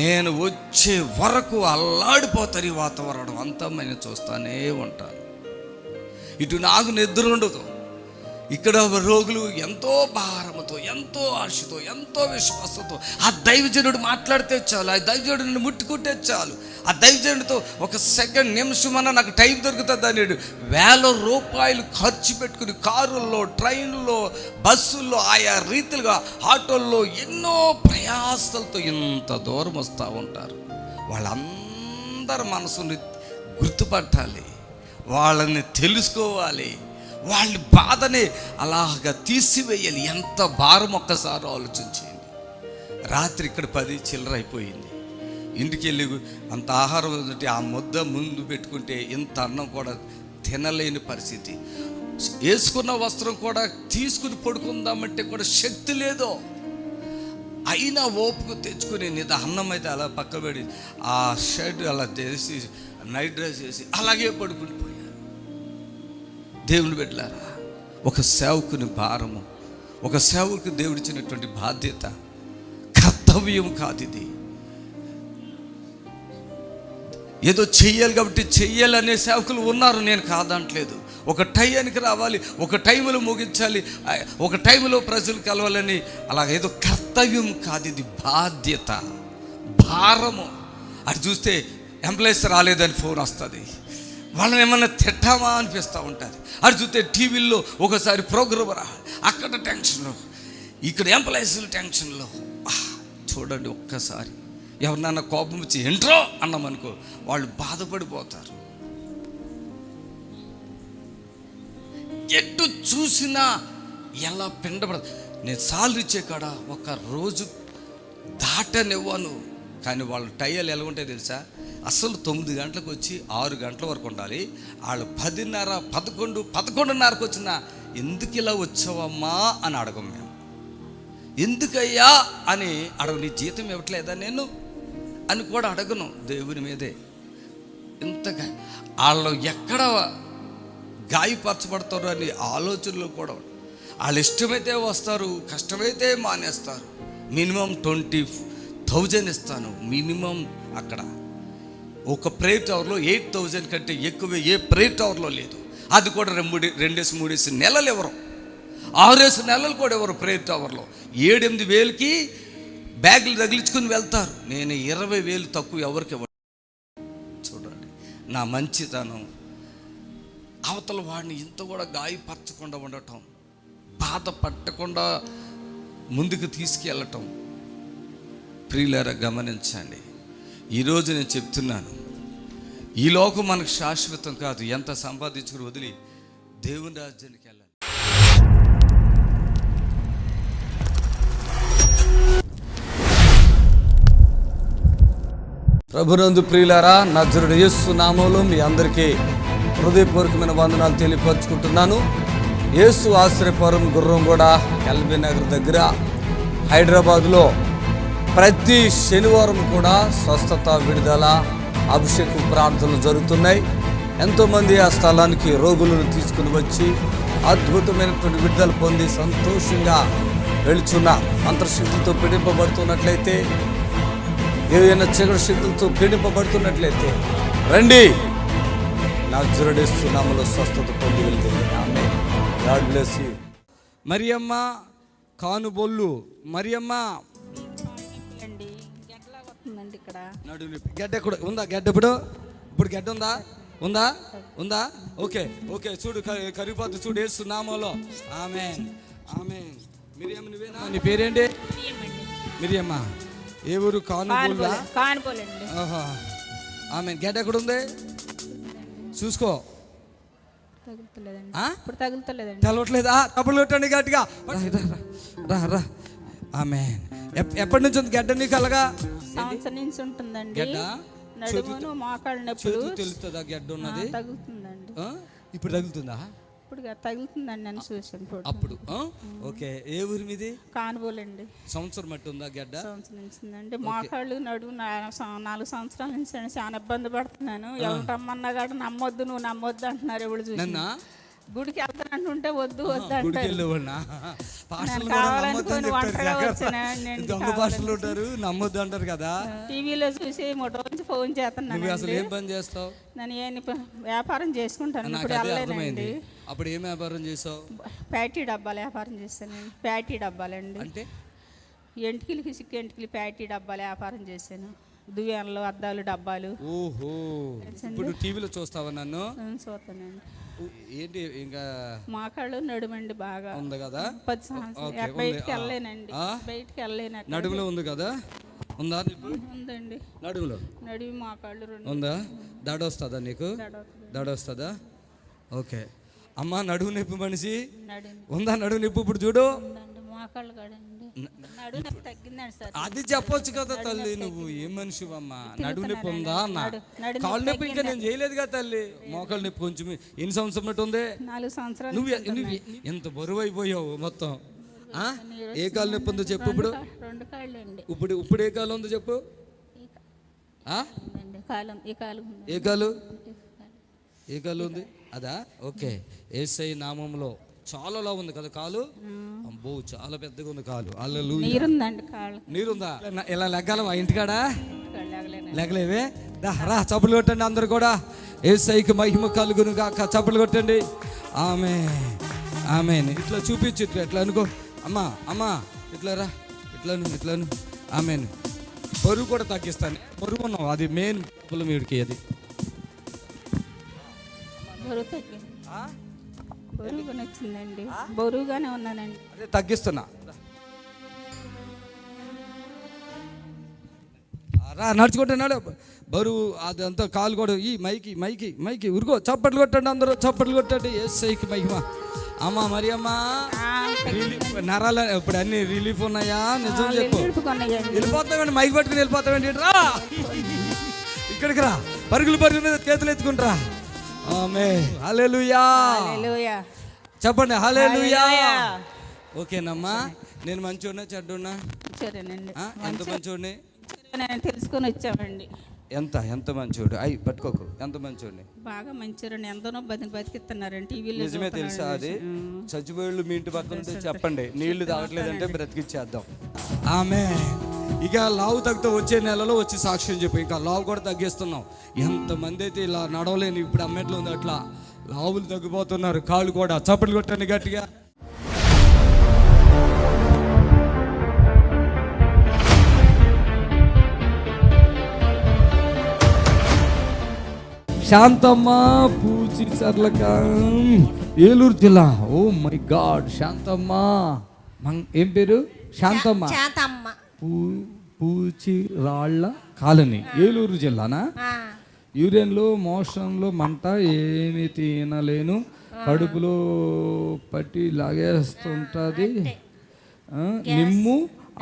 A: నేను వచ్చే వరకు అల్లాడిపోతారు ఈ వాతావరణం అంతా. నేను చూస్తానే ఉంటాను. ఇటు నాకు నిద్ర ఉండదు. ఇక్కడ రోగులు ఎంతో భారంతో, ఎంతో ఆశతో, ఎంతో విశ్వాసంతో ఆ దైవజనుడు మాట్లాడితే చాలు, ఆ దైవజనుడిని ముట్టుకుంటే చాలు, ఆ దైవజనుడితో ఒక సెకండ్ నిమిషమన్నా నాకు టైం దొరుకుతుంది అనేడు. ₹1,000 ఖర్చు పెట్టుకుని కారుల్లో, ట్రైన్లో, బస్సుల్లో, ఆయా రీతిలుగా ఆటోల్లో ఎన్నో ప్రయాసాలతో ఇంత దూరం వస్తూ ఉంటారు. వాళ్ళందరి మనసుని గుర్తుపట్టాలి, వాళ్ళని తెలుసుకోవాలి, వాళ్ళ బాధని అలాగా తీసివేయాలి. ఎంత భారం ఒక్కసారి ఆలోచించేయండి. రాత్రి ఇక్కడ 10 చిల్లర అయిపోయింది. ఇంటికి వెళ్ళి అంత ఆహారం ఉంటే ఆ ముద్ద ముందు పెట్టుకుంటే ఇంత అన్నం కూడా తినలేని పరిస్థితి. వేసుకున్న వస్త్రం కూడా తీసుకుని పడుకుందామంటే కూడా శక్తి లేదు. అయినా ఓపుకు తెచ్చుకుని అన్నం అయితే అలా పక్కబడి ఆ షర్ట్ అలా చేసి నైట్ డ్రెస్ చేసి అలాగే పడుకుని పోయారు. దేవుని బిడ్డలారా, ఒక సేవకుని భారము, ఒక సేవకు దేవుడిచ్చినటువంటి బాధ్యత, కర్తవ్యం కాదు ఇది. ఏదో చెయ్యాలి కాబట్టి చెయ్యాలనే సేవకులు ఉన్నారు, నేను కాదంటలేదు. ఒక టైంకి రావాలి, ఒక టైంలో ముగించాలి, ఒక టైంలో ప్రజలు కలవాలని అలా ఏదో కర్తవ్యం కాదు, ఇది బాధ్యత, భారము. అది చూస్తే ఎంప్లాయీస్ రాలేదని ఫోన్ వస్తుంది, వాళ్ళని ఏమన్నా తిట్టామా అనిపిస్తూ ఉంటుంది. అది చూస్తే టీవీల్లో ఒకసారి ప్రోగ్రామ్ రా, అక్కడ టెన్షన్లో, ఇక్కడ ఎంప్లాయీస్లు టెన్షన్లో. చూడండి, ఒక్కసారి ఎవరినన్నా కోపం వచ్చి ఎంట్రో అన్నామనుకో వాళ్ళు బాధపడిపోతారు. ఎటు చూసినా ఎలా పిండపడదు. నేను సాలరీ ఇచ్చే కాడ ఒక రోజు దాటనివ్వను, కానీ వాళ్ళ టైలు ఎలా ఉంటాయి తెలుసా? అసలు 9 గంటలకు వచ్చి 6 గంటల వరకు ఉండాలి. వాళ్ళు 10:30, 11, 11:30కు వచ్చినా ఎందుకు ఇలా వచ్చావమ్మా అని అడగం మేము. ఎందుకయ్యా అని అడగ, నీ జీతం ఇవ్వట్లేదా నేను అని కూడా అడగను. దేవుని మీదే ఇంతగా వాళ్ళు ఎక్కడ గాయపరచబడతారు అని ఆలోచనలు కూడా. వాళ్ళు ఇష్టమైతే వస్తారు, కష్టమైతే మానేస్తారు. మినిమం 20,000 ఇస్తాను మినిమం. అక్కడ ఒక ప్రేయర్ టవర్లో 8,000 కంటే ఎక్కువ ఏ ప్రేయర్ టవర్లో లేదు. అది కూడా 2-3 నెలలు ఎవరు, 6 నెలలు కూడా ఎవరు ప్రేయర్ టవర్లో. 7-8 వేలకి బ్యాగులు తగిలించుకుని వెళ్తారు. నేను 20,000 తక్కువ ఎవరికి ఇవ్వను. చూడండి నా మంచితనం, అవతల వాడిని ఇంత కూడా గాయపరచకుండా ఉండటం, బాధ పట్టకుండా ముందుకు తీసుకెళ్ళటం. ప్రియులారా గమనించండి, ఈరోజు నేను చెప్తున్నాను, ఈ లోకం మనకు శాశ్వతం కాదు. ఎంత సంపాదించుకుని వదిలి దేవుని రాజ్యానికి వెళ్ళాలి. ప్రభునందు ప్రియులారా, నజరుడు యేసు నామములో మీ అందరికీ హృదయపూర్వకమైన వందనాలు తెలియపరుచుకుంటున్నాను. యేసు ఆశ్రయపురం గుర్రంగూడ ఎల్బీ నగర్ దగ్గర హైదరాబాద్లో ప్రతి శనివారం కూడా స్వస్థత, విడుదల, అభిషేకం ప్రార్థనలు జరుగుతున్నాయి. ఎంతోమంది ఆ స్థలానికి రోగులను తీసుకుని వచ్చి అద్భుతమైనటువంటి విడుదల పొంది సంతోషంగా వెళుచున్న, మంత్రశక్తులతో పీడింపబడుతున్నట్లయితే, ఏదైనా చీకటి శక్తులతో పీడింపబడుతున్నట్లయితే రండి, నజరేయుడు యేసు నామములో స్వస్థత పొంది వెళ్తుంది. ఆమేన్. God bless you. Mariyamma Kanubollu, Mariyamma
B: ఇక్కడ
A: గడ్డ కూడా ఉందా? గడ్డ ఇప్పుడు గడ్డ ఉందా? ఉందా? ఓకే. చూడు, కరిగిపోద్దు చూడు యేసు నామములో. ఆమేన్, ఆమేన్. మిరియమ్మ నువ్వేనా? నీ పేరేంటి? మిరియమ్మ. ఏ ఊరు? కానుబొల్లా? ఓహో, ఆమేన్. గడ్డ ఎక్కడ ఉంది చూసుకో. తెలవట్లేదా? తప్పులు కొట్టండి గట్టిగా. రా. ఆమేన్. ఎప్పటి నుంచి ఉంది గడ్డ నీకు అలాగా?
E: సంవత్సరం నుంచి ఉంటుందండి.
A: గడ్డ
E: నడుమును మోకాళ్ళ నొప్పులు
A: చేతికి తెలుస్తుందా గడ్డ ఉన్నది?
E: తగులుతుందండి.
A: ఇప్పుడు తగులుతుందా?
E: ఇప్పుడు తగులుతుందండి, నన్ను చూసాను
A: అప్పుడు. ఓకే, ఏ ఊరి మీది?
E: కానుబోలండి.
A: సంవత్సరం మట్టి ఉందా గడ్డ?
E: సంవత్సరం నుంచి ఉందండి. మోకాళ్ళు నడుము 4 సంవత్సరాల నుంచి అండి చాలా ఇబ్బంది పడుతున్నాను. ఎవరు రమ్మన్నా కూడా నమ్మొద్దు, నువ్వు నమ్మొద్దు అంటున్నారు. ఎవరు చూసి గుడికి వెళ్తానంటుంటే వద్దు వద్దు అంటారు.
A: దొంగ భాషలు ఉంటారు, నమ్మొద్దు అంటారు కదా.
E: టీవీలో చూసి రోజు ఫోన్ చేస్తున్నాను.
A: అసలు ఏం పని చేస్తావు?
E: నేను వ్యాపారం చేసుకుంటాను. ఇప్పుడు వెళ్ళలేనండి.
A: అప్పుడు ఏం వ్యాపారం చేసావు?
E: ప్యాటీ డబ్బాలు వ్యాపారం చేస్తాను. ప్యాటీ డబ్బాలండి
A: అంటే
E: ఎంటికలకి సిక్కు ఎంటికలు ప్యాటీ డబ్బాలు వ్యాపారం చేశాను. దువ్యాన్లు, అద్దాలు, డబ్బాలు.
A: ఓహో, ఇప్పుడు టీవీలో చూస్తావా నన్ను?
E: చూస్తానండి.
A: ఏంటి ఇంకా
E: మోకాళ్ళు నడుమండి బాగా
A: ఉంది కదా?
E: 10 సంవత్సరాలు బయటికి వెళ్ళలేనండి. బయటికి వెళ్ళలేను.
A: నడుములో ఉంది కదా? ఉందా?
E: ఉందండి.
A: నడుములో
E: నడుము మోకాళ్ళు 2
A: ఉందా? దడ వస్తుందా నీకు? దడ వస్తుందా? ఓకే అమ్మా, నడుము నొప్పి మనిషి ఉందా? నడుము నొప్పి ఇప్పుడు చూడు.
E: మోకాళ్ళు కడండి, నడుము నొప్పి తగ్గిందండి సార్.
A: అది చెప్పొచ్చు కదా తల్లి, నువ్వు ఏం మనిషి అమ్మా? నడుము నొప్పి ఉందా అన్న? కాళ్ళు నొప్పి ఇంకా నేను చేయలేదు కదా తల్లి. మోకాళ్ళు నొప్పి కొంచెం. ఎన్ని సంవత్సరం నట్టు ఉంది?
E: 4 సంవత్సరాలు.
A: నువ్వు ఎంత బరువు అయిపోయావు మొత్తం. ఏ కాలు నొప్పి ఉందో చెప్పు ఇప్పుడు.
E: 2 కాళ్ళు అండి.
A: ఇప్పుడు ఏ కాలు ఉందో చెప్పు. ఏ కాలు? ఏ కాలు ఉంది? అదా? ఓకే, యేసయ్య నామములో చాలా లావు ఉంది కదా కాలు. అబ్బో, చాలా పెద్దగా ఉంది కాలు. హల్లెలూయా.
E: నీరుందండి కాళ్ళు.
A: నీరుందా? ఇలా లెగ్గాలవా ఇంటికాడా? లెగలేవే? రా, చప్పులు కొట్టండి అందరు కూడా. యేసయ్యకి మహిమ కలుగును గాక. చప్పులు కొట్టండి. ఆమేన్. ఇట్లా చూపించు, ఇట్లా అనుకో. అమ్మా ఇట్లా రా, ఇట్లాను. ఆమేన్. బరువు కూడా తగ్గిస్తాను. బరువు ఉన్నావు, అది మెయిన్ ప్రాబ్లం వీడికి. అది
E: బరువుగానే వచ్చిందండి. బరువుగానే ఉన్నానండి.
A: అదే తగ్గిస్తున్నా. రా, నడుచుకుంటున్నాడు. బరువు అదంతా కాలు కూడా. ఈ మైకి ఉరుకో. చప్పట్లు కొట్టండి అందరూ, చప్పట్లు కొట్టండి. యేసయ్యకి మహిమ. అమ్మా మరి అమ్మా, నరాల ఇప్పుడు అన్ని రిలీఫ్ ఉన్నాయా? నిజం చెప్పు. వెళ్ళిపోతామండి, మైక్ పట్టుకుని వెళ్ళిపోతామండి. రా, ఇక్కడికి రా, పరుగులు మీద చేతులు ఎత్తుకుంటారా. ఆమేన్. హల్లెలూయా. చెప్పండి హల్లెలూయా. ఓకేనమ్మా. నేను మంచోడినా చెడ్డోడినా? ఎంత మంచోడిని
E: తెలుసుకొని వచ్చామండి.
A: ఎంత మంచోడు? అయ్యి పట్టుకోకు. ఎంత మంచోడిని?
E: బాగా మంచోరండి. ఎంతనో బతికిస్తున్నారండి టీవీలో.
A: నిజమే తెలుసా? అది చచ్చిపోయేళ్ళు మీ ఇంటి పక్కన ఉంటే చెప్పండి, నీళ్లు తాగట్లేదంటే బ్రతికిచ్చేద్దాం. ఆమేన్. ఇక లావు తగ్గుతూ వచ్చే నెలలో వచ్చి సాక్ష్యం చెప్పు. ఇంకా లావు కూడా తగ్గిస్తున్నాం. ఎంతమంది అయితే ఇలా నడవలేని ఇప్పుడు అమ్మేట్లో ఉంది, అట్లా లావులు తగ్గిపోతున్నారు. కాళ్ళు కూడా. చప్పట్లు కొట్టండి గట్టిగా. శాంతమ్మ పూచి చర్లక, ఏలూరు జిల్లా. Oh my God. శాంతమ్మ ఏం పేరు? శాంతమ్మ. పూచి రాళ్ళ కాలనీ, ఏలూరు జిల్లానా? యూరిన్లో మోషన్లో మంట, ఏమి తినలేను, కడుపులో పట్టి లాగేస్తుంటుంది, నిమ్ము,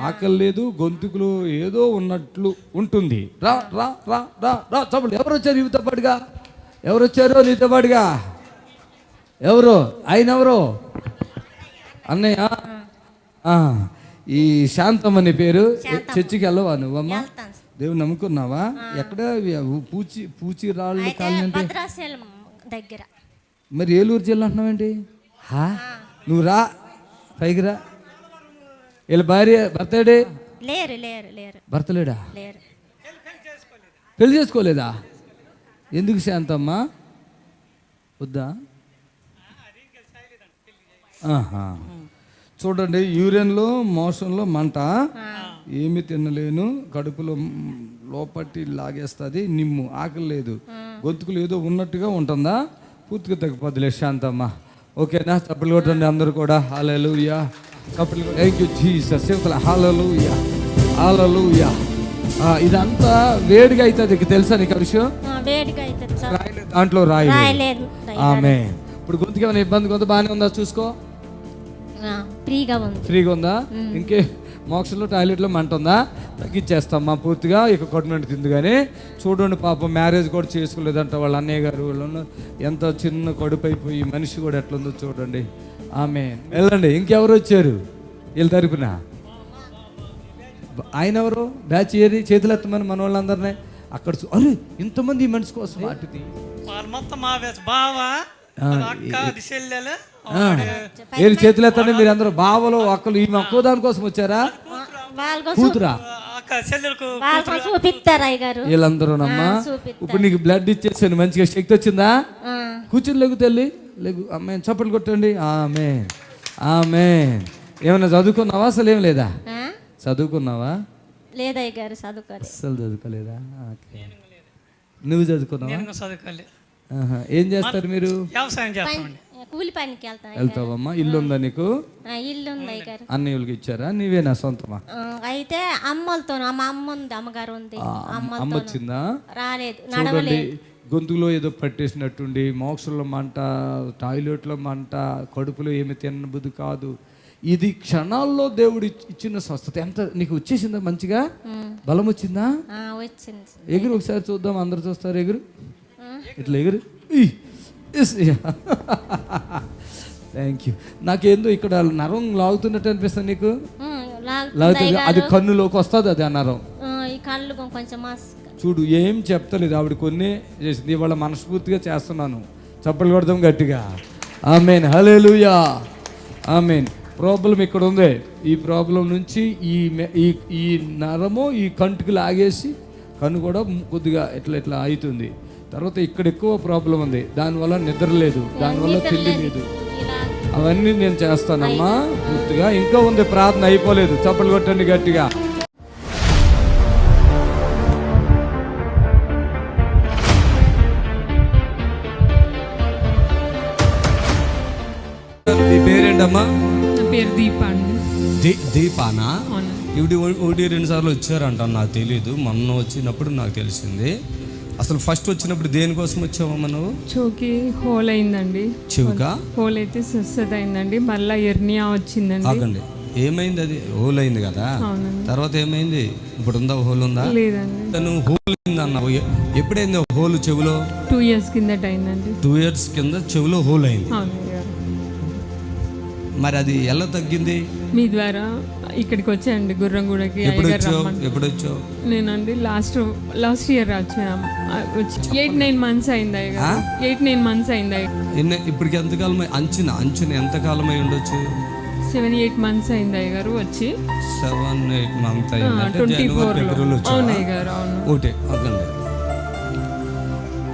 A: ఆకలి లేదు, గొంతుకులో ఏదో ఉన్నట్లు ఉంటుంది. రా రా రా రా రా. చప్పుడు. ఎవరు వచ్చారు నీతో పాటుగా? ఎవరు వచ్చారు నీతో పాటుగా? ఎవరు? ఆయన ఎవరు? అన్నయ్య. ఈ శాంతమ్మ నీ పేరు. చర్చికి వెళ్ళవా నువ్వమ్మా? దేవుని నమ్ముకున్నావా? ఎక్కడ? పూచి రాళ్ళు కాలనీ అంటే
F: దగ్గర.
A: మరి ఏలూరు జిల్లా అంటున్నావేంటి? నువ్వు రా, పైకి రా. వీళ్ళ భార్య భర్తడే? భర్తలేడా? పెళ్లి చేసుకోలేదా? ఎందుకు శాంతమ్మ? వద్దా? చూడండి, యూరిన్లో మోషన్లో మంట, ఏమి తినలేను, కడుపులో లోపట్టి లాగేస్తుంది, నిమ్ము, ఆకలి లేదు, గొంతుకులు ఏదో ఉన్నట్టుగా ఉంటుందా? పూర్తిగా తగ్గిపోద్దులే శాంతమ్మ. ఓకేనా? చప్పట్లు కొట్టండి అందరూ కూడా. హల్లెలూయా. చప్పట్లు. Thank you Jesus. హల్లెలూయా. హల్లెలూయా. ఇదంతా వేడిగా అవుతుంది, తెలుసా నీకు విషయం? దాంట్లో రాయలేదు. ఆమె. ఇప్పుడు గొంతుకి ఏమైనా ఇబ్బంది కొంత బాగానే ఉందా? చూసుకో. ఫ్రీగా ఉందా? ఇంకే
F: మోక్షంలో టాయిలెట్లో మంట ఉందా? తగ్గించేస్తామ్మా పూర్తిగా, ఇక కొట్టమంటే తింది. కానీ చూడండి పాపం మ్యారేజ్ కూడా చేసుకోలేదంట వాళ్ళ అన్నయ్య గారు. వాళ్ళు ఎంత చిన్న కడుపు అయిపోయి మనిషి కూడా ఎట్లుందో చూడండి. ఆమె వెళ్ళండి. ఇంకెవరు వచ్చారు వీళ్ళ తరపున? ఆయన ఎవరు? బ్యాచ్ ఏది? చేతులు ఎత్తమని మన వాళ్ళందరినీ అక్కడ అరే ఇంతమంది ఈ మనిషి కోసం అటుది ఏది చేతులు ఎత్తండి మీరు అందరూ. బావలు అక్కలు ఈ ఒక్కో దానికోసం వచ్చారా? కూతురా? వీళ్ళందరూనమ్మా. ఇప్పుడు నీకు బ్లడ్ ఇచ్చేసాను, మంచిగా శక్తి వచ్చిందా? కూర్చుని లేగు తల్లి, లేగు. అమ్మాయి చప్పట్లు కొట్టండి. ఆమె ఆమె. ఏమన్నా చదువుకున్నావా? అసలు ఏం లేదా? చదువుకున్నావా?
G: లేదా గారు చదువుకోలేదు.
F: అసలు చదువుకోలేదా? నువ్వు చదువుకున్నావా? ఏం చేస్తారు మీరు?
G: కూలి పనికి
F: వెళ్తావమ్మా. ఇల్లు ఉందా నీకు?
G: ఇల్లు ఉంది గారు.
F: అన్నయ్యకి ఇచ్చారా? నీవేనా సొంతమా?
G: అయితే అమ్మలతో, మా అమ్మ ఉంది, అమ్మగారు ఉంది.
F: అమ్మ వచ్చిందా?
G: రాలేదు.
F: చూడండి, గొంతులో ఏదో పట్టేసినట్టుండి, మోక్షంలో మంట, టాయిలెట్లో మంట, కడుపులో ఏమి తినబుద్ధి కాదు. ఇది క్షణాల్లో దేవుడు ఇచ్చిన స్వస్థత. ఎంత నీకు వచ్చేసిందా? మంచిగా బలం వచ్చిందా?
G: వచ్చింది.
F: ఎగురు ఒకసారి చూద్దాం. అందరు చూస్తారు. ఎగురు, ఇట్లా ఎగురు. Thank you. నాకేందో ఇక్కడ నరం లాగుతున్నట్టు అనిపిస్తుంది. నీకు లాగుతుంది? అది కన్నులోకి వస్తుంది అది ఆ నరం.
G: ఈ కళ్ళు కొంచెం
F: చూడు, ఏం చెప్తలేదు ఆవిడ, కొన్ని చేసింది. ఇవాళ మనస్ఫూర్తిగా చేస్తున్నాను. చప్పలు కొడదాం గట్టిగా. ఆమేన్, హల్లెలూయా, ఆమేన్. ప్రాబ్లం ఇక్కడ ఉంది. ఈ ప్రాబ్లం నుంచి ఈ నరము ఈ కంటికి లాగేసి కన్ను కూడా కొద్దిగా ఇట్లా ఇట్లా అవుతుంది. తర్వాత ఇక్కడ ఎక్కువ ప్రాబ్లం ఉంది, దానివల్ల నిద్ర లేదు, దానివల్ల తిండి లేదు. అవన్నీ నేను చేస్తానమ్మా పూర్తిగా. ఇంకా ఉంది ప్రార్థన, అయిపోలేదు. చప్పలు కొట్టండి గట్టిగా.
A: మీ పేరేంటమ్మా?
H: నా పేరు దీప అండి.
A: దీపానా? ఇవి 1-2 సార్లు వచ్చారంట, నాకు తెలీదు. మొన్న వచ్చినప్పుడు నాకు తెలిసింది. అసలు ఫస్ట్ వచ్చినప్పుడు దేనికోసం వచ్చావమ్మా నువ్వు?
H: చెవుకి హోల్ అయిందండి.
A: చెవుగా
H: హోల్ అయితే స్వస్థత అయిందండి. మళ్ళీ ఎర్నియా వచ్చిందండి.
A: ఆగండి, ఏమైంది? అది హోల్ అయింది కదా, తర్వాత ఏమైంది? ఇప్పుడు ఉందా హోల్? ఉందా?
H: లేదండి.
A: నువ్వు హోల్ అయింది అన్నావు. ఎప్పుడైంది హోల్ చెవులో?
H: 2 years కిందట అయిందండి.
A: 2 years కింద చెవులో హోల్ అయింది.
H: అవును.
A: మరి అది ఎలా తగ్గింది?
H: మీ ద్వారా ఇక్కడికి వచ్చాయండి, గుర్రంగూడకి.
A: ఎప్పుడు వచ్చావు?
H: నేనండి లాస్ట్ ఇయర్ వచ్చాను. 8-9 months అయింది అయ్యా. 8-9 months అయింది అయ్యా.
A: ఇప్పటికి ఎంతకాలం? అంచున ఎంతకాలం అయి ఉండొచ్చు?
H: 7-8 months అయింది అయ్య గారు వచ్చి.
A: 7-8 months అయిందంటే
H: 24 అవును అయ్య గారు. అవును.
A: ఒకటే అదండి.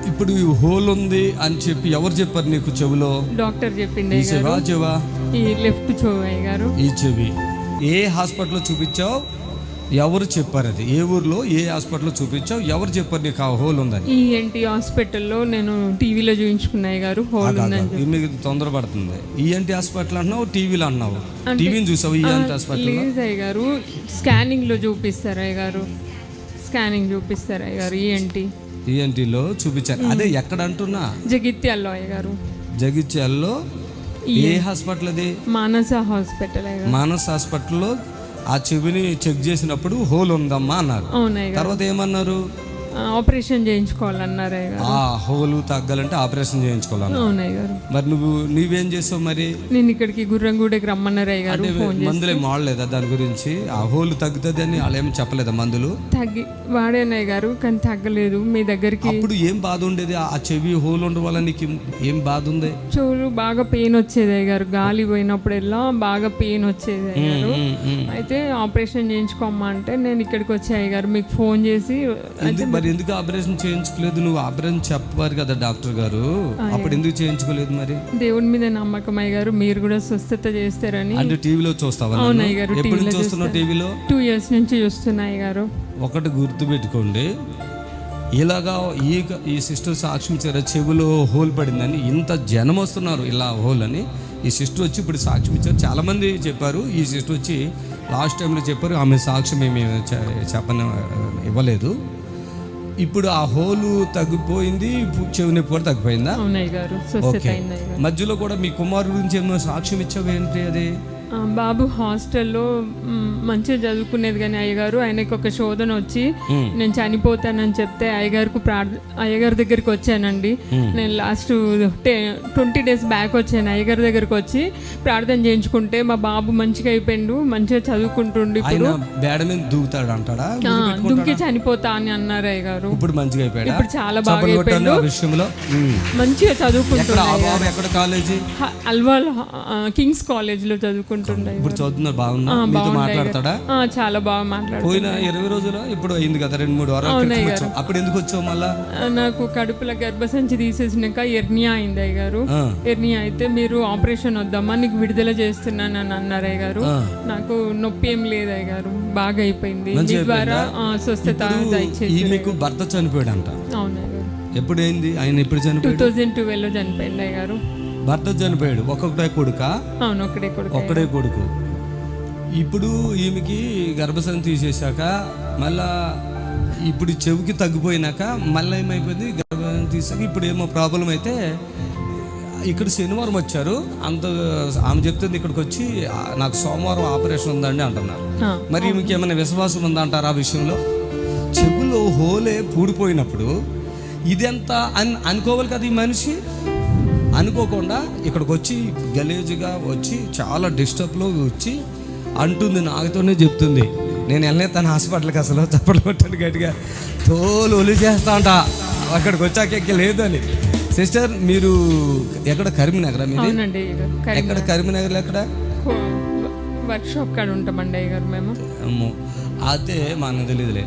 A: ఇప్పుడు ఈ హోల్ ఉంది అని చెప్పి ఎవరు చెప్పారు నీకు చెవిలో?
H: డాక్టర్ చెప్పింది.
A: చెవా
H: ఈ లెఫ్ట్ చెవి అయ్య గారు.
A: ఈ చెవి ఏ హాస్పిటల్లో చూపించావు? ఎవరు చెప్పారు? అది ఏ ఊర్లో, ఏ హాస్పిటల్లో చూపించావు? ఎవరు చెప్పారు నీకు ఆ హోల్ ఉందని?
H: ఈఎన్టీ హాస్పిటల్లో నేను టీవీలో చూపించుకున్నాయి గారు, హోల్ ఉందని.
A: మీకు తొందరపడుతుంది. ఈఎన్టీ హాస్పిటల్ అంటున్నావు, టీవీలో అంటున్నావు. టీవీని చూసావు ఈఎన్టీ హాస్పిటల్?
H: లేదు అయ్య గారు, స్కానింగ్లో చూపిస్తారు అయ్య గారు. స్కానింగ్ చూపిస్తారు అయ్య గారు.
A: ఈఎన్టీలో చూపించారు. అదే ఎక్కడ అంటున్నా?
H: జగిత్యాల్లో అయ్య గారు.
A: జగిత్యాల్లో ఏ హాస్పిటల్ అది?
H: మానస హాస్పిటల్.
A: మానస హాస్పిటల్లో ఆ చెవిని చెక్ చేసినప్పుడు హోల్ ఉందమ్మా అన్నారు.
H: అవునయ్య.
A: తర్వాత ఏమన్నారు?
H: ఆపరేషన్ చేయించుకోవాలన్నారు అయ్య గారు.
A: ఆ హోల్ తగ్గాలంటే ఆపరేషన్ చేయించుకోవాలన్నారు.
H: అవునయ్య గారు.
A: మరి నువ్వేం చేసావు మరి?
H: నేను ఇక్కడికి గుర్రంగూడకి రమ్మన్నారు అయ్య గారు.
A: మందులు ఏం వాడలేదా దాని గురించి? ఆ హోల్ తగ్గుతుంది అని వాళ్ళు ఏమి చెప్పలేదా? మందులు
H: వాడానయ్య గారు, కానీ తగ్గలేదు. మీ దగ్గరికి
A: అప్పుడు ఏం బాధ ఉండేది? ఆ చెవి హోల్ ఉండడం వల్ల నీకు ఏం బాధ ఉంది?
H: చెవులు బాగా పెయిన్ వచ్చేది అయ్య గారు. గాలి పోయినప్పుడల్లా బాగా పెయిన్ వచ్చేది అయ్య గారు. అయితే ఆపరేషన్ చేయించుకోమ్మా అంటే నేను ఇక్కడికి వచ్చి అయ్య గారు మీకు ఫోన్ చేసి.
A: మరి ఎందుకు ఆపరేషన్ చేయించుకోలేదు? నువ్వు ఆపరేషన్ చెప్పారు కదా డాక్టర్ గారు, అప్పుడు ఎందుకు చేయించుకోలేదు? మరి
H: దేవుడి మీద నమ్మకం అయ్య గారు, మీరు కూడా స్వస్థత చేస్తారని.
A: అంటే టీవీలో చూస్తావా?
H: అవునయ్య గారు.
A: ఎప్పుడు చూస్తున్నావు టీవీలో?
H: 2 years నుంచి చూస్తున్నాయి గారు.
A: ఒకటి గుర్తుపెట్టుకోండి, ఇలాగా ఈ సిస్టర్ సాక్ష్యం ఇచ్చారు, చెవిలో హోల్ పడిందని. ఇంత జనం వస్తున్నారు ఇలా హోల్ అని. ఈ సిస్టర్ వచ్చి ఇప్పుడు సాక్ష్యం ఇచ్చారు. చాలామంది చెప్పారు. ఈ సిస్టర్ వచ్చి లాస్ట్ టైంలో చెప్పారు, ఆమె సాక్ష్యం ఏమి ఇవ్వలేదు. ఇప్పుడు ఆ హోలు తగ్గిపోయింది, చెవి నొప్పి కూడా తగ్గిపోయిందా?
H: అవునయ్య గారు. స్వస్థత అయింది.
A: మధ్యలో కూడా మీ కుమారుడు గురించి ఏమో సాక్ష్యం ఇచ్చావు, ఏంటి అది?
H: బాబు హాస్టల్లో మంచిగా చదువుకునేది, కానీ అయ్యగారు ఆయనకు ఒక శోధన వచ్చి నేను చనిపోతానని చెప్తే అయ్యగారి దగ్గరికి వచ్చానండి. నేను లాస్ట్ 20 days బ్యాక్ వచ్చాను. అయ్యగారి దగ్గరికి వచ్చి ప్రార్థన చేయించుకుంటే మా బాబు మంచిగా అయిపోయిండు, మంచిగా చదువుకుంటుండు. ఇప్పుడు
A: దూకుతాడు అంటాడా,
H: దుంకి చనిపోతా అని అన్నారు అయ్యగారు.
A: ఇప్పుడు మంచిగా అయిపోయాడు,
H: ఇప్పుడు చాలా బాగా అయిపోయిండు, మంచిగా చదువుకుంటున్నాడు.
A: ఎక్కడ కాలేజీ?
H: అల్వాల్ కింగ్స్ కాలేజ్ లో చదువుకుంటుండే.
A: ఇప్పుడు చదువుతున్నారు, బాగున్నా? మీతో మాట్లాడతాడా?
H: చాలా బాగా మాట్లాడు.
A: పోయిన 20 రోజులు ఇప్పుడు అయింది కదా, 2-3 వారాలు. అప్పుడు ఎందుకు వచ్చావు మళ్ళా?
H: నాకు కడుపులో గర్భసంచి తీసేసినాక ఎర్నియా అయింది అయ్యగారు. ఎర్నియా అయితే మీరు ఆపరేషన్ వద్దామా, నీకు విడుదల చేస్తున్నానని అన్నారు అయ్యగారు. నాకు నొప్పి ఏం లేదు అయ్యగారు, బాగా అయిపోయింది. మీ ద్వారా స్వస్థత దయచేసి.
A: మీకు భర్త చనిపోయాడు అంట?
H: అవును అయ్యగారు.
A: ఎప్పుడు అయింది? ఆయన ఎప్పుడు చనిపోయాడు?
H: 2012 లో చనిపోయింది అయ్యగారు.
A: భర్త చనిపోయాడు. ఒక్కొక్కటే కొడుకా?
H: అవును, ఒక్కడే కొడుకు.
A: ఇప్పుడు ఈమెకి గర్భసంచి తీసేశాక మళ్ళా ఇప్పుడు చెవికి తగ్గిపోయినాక మళ్ళీ ఏమైపోయింది, గర్భం తీసాక ఇప్పుడు ఏమో ప్రాబ్లం అయితే ఇక్కడ శనివారం వచ్చారు. ఆమె చెప్తుంది ఇక్కడికి వచ్చి నాకు సోమవారం ఆపరేషన్ ఉందండి అంటున్నారు. మరి ఈమెకి ఏమైనా విశ్వాసం ఉందంటారు ఆ విషయంలో? చెవులో హోలే పూడిపోయినప్పుడు ఇదెంత అనుకోవాలి కదా ఈ మనిషి. అనుకోకుండా ఇక్కడికి వచ్చి గలీజుగా వచ్చి చాలా డిస్టర్బ్లో వచ్చి అంటుంది, నాకుతోనే చెప్తుంది. నేను వెళ్ళే తన హాస్పిటల్కి అసలు చప్పట్లు కొట్టండి గట్టిగా తోలు ఒలి చేస్తా అంట. అక్కడికి వచ్చాక లేదని. సిస్టర్ మీరు ఎక్కడ? కరీంనగర్?
H: అవునండి.
A: ఎక్కడ కరీంనగర్లో? ఎక్కడ?
H: వర్క్షాప్ కాడ ఉంటామండి అయ్యగారు మేము.
A: అదే మనకు తెలియదులే.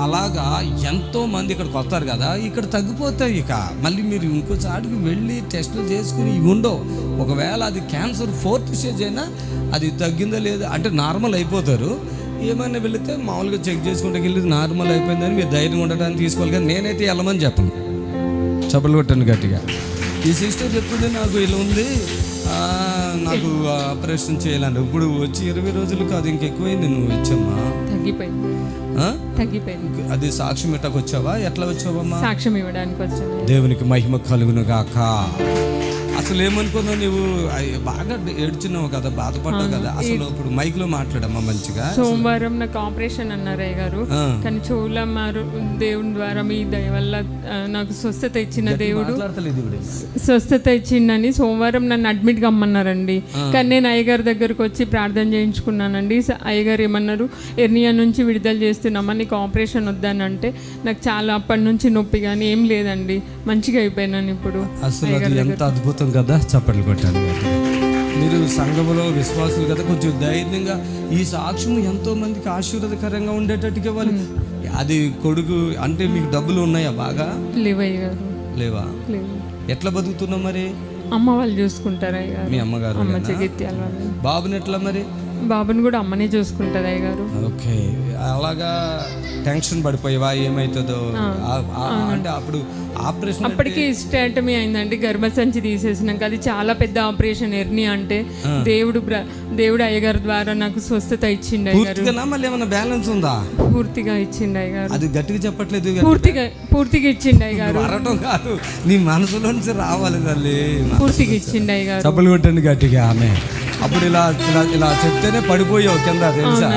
A: అలాగా ఎంతో మంది ఇక్కడికి వస్తారు కదా, ఇక్కడ తగ్గిపోతాయి. ఇక మళ్ళీ మీరు ఇంకోసారికి వెళ్ళి టెస్టులు చేసుకుని ఇవి ఉండవు. ఒకవేళ అది క్యాన్సర్ 4th stage అయినా అది తగ్గిందా లేదా అంటే నార్మల్ అయిపోతారు. ఏమైనా వెళితే మామూలుగా చెక్ చేసుకుంటే వెళ్ళి నార్మల్ అయిపోయిందని మీరు ధైర్యం ఉండడానికి తీసుకోవాలి. కానీ నేనైతే వెళ్ళమని చెప్పను. చప్పలు కొట్టండి గట్టిగా. ఈ సిస్టర్ చెప్తుంది నాకు ఇలా ఉంది, నాకు ఆపరేషన్ చేయాలండి. ఇప్పుడు వచ్చి 20 రోజులు కాదు, ఇంకెక్కువైంది. నువ్వు ఇచ్చమ్మా,
H: తగ్గిపోయింది.
A: అది సాక్ష్యం ఇట్టకు వచ్చావా? ఎట్లా వచ్చావమ్మా?
H: సాక్ష్యం ఇవ్వడానికి వచ్చాను.
A: దేవునికి మహిమ కలుగును గాక. అసలు ఏమనుకున్నావు నువ్వు? బాగా ఏడ్చున్నావు కదా, బాధపడ్డావు కదా. అసలు ఇప్పుడు మైక్ లో మాట్లాడమ్మా మంచిగా.
H: సోమవారం నాకు ఆపరేషన్ అన్నారు అయ్యగారు, కానీ చూలమ్మారు దేవుని ద్వారా మీ దయ వల్ల నాకు స్వస్థత ఇచ్చిన దేవుడు, స్వస్థత ఇచ్చిందని సోమవారం నన్ను అడ్మిట్ కమ్మన్నారండి. కానీ నేను అయ్యగారి దగ్గరకు వచ్చి ప్రార్థన చేయించుకున్నానండి. అయ్యగారు ఏమన్నారు, ఎర్నియా నుంచి విడుదల చేస్తున్నామా, నీకు ఆపరేషన్ వద్దానంటే నాకు చాలా అప్పటి నుంచి నొప్పి కానీ ఏం లేదండి, మంచిగా అయిపోయినాను ఇప్పుడు.
A: అసలు అది ఎంత అద్భుతం కదా, చప్పట్లు కొట్టాను. మీరు సంఘములో విశ్వాసులు కదా, కొంచెం ధైర్యంగా ఈ సాక్ష్యం ఎంతో మందికి ఆశీర్వాదకరంగా ఉండేటట్టుగా వాళ్ళు. అది కొడుకు అంటే మీకు డబ్బులు ఉన్నాయా? బాగా లేవా? ఎట్లా బతుకుతున్నావు మరి?
H: అమ్మ వాళ్ళు చూసుకుంటారా?
A: మీ అమ్మగారు? బాబుని ఎట్లా మరి?
H: బాబుని కూడా అమ్మనే చూసుకుంటారు అయ్యగారు.
A: ఓకే. అలాగా టెన్షన్ పడిపోయావా ఏమైతుందో అంటే? అప్పుడు ఆపరేషన్
H: అప్పటికి స్టాటమీ అయిందండి, గర్భసంచి తీసేసినాక. అది చాలా పెద్ద ఆపరేషన్. ఎర్నియా అంటే దేవుడు అయ్యగారు ద్వారా నాకు స్వస్థత ఇచ్చిండు అయ్యగారు.
A: మళ్ళీ ఏమైనా బ్యాలెన్స్ ఉందా?
H: పూర్తిగా ఇచ్చిండు అయ్యగారు.
A: అది గట్టిగా చెప్పట్లేదు.
H: పూర్తిగా ఇచ్చిండు అయ్యగారు.
A: అరటం కాదు, నీ మనసులో నుంచి రావాలి తల్లి.
H: పూర్తిగా ఇచ్చిండు అయ్యగారు.
A: చప్పలు కొట్టండి గట్టిగా. ఆమె అప్పుడు ఇలా ఇలా చెప్తేనే పడిపోయావు కింద, తెలుసా?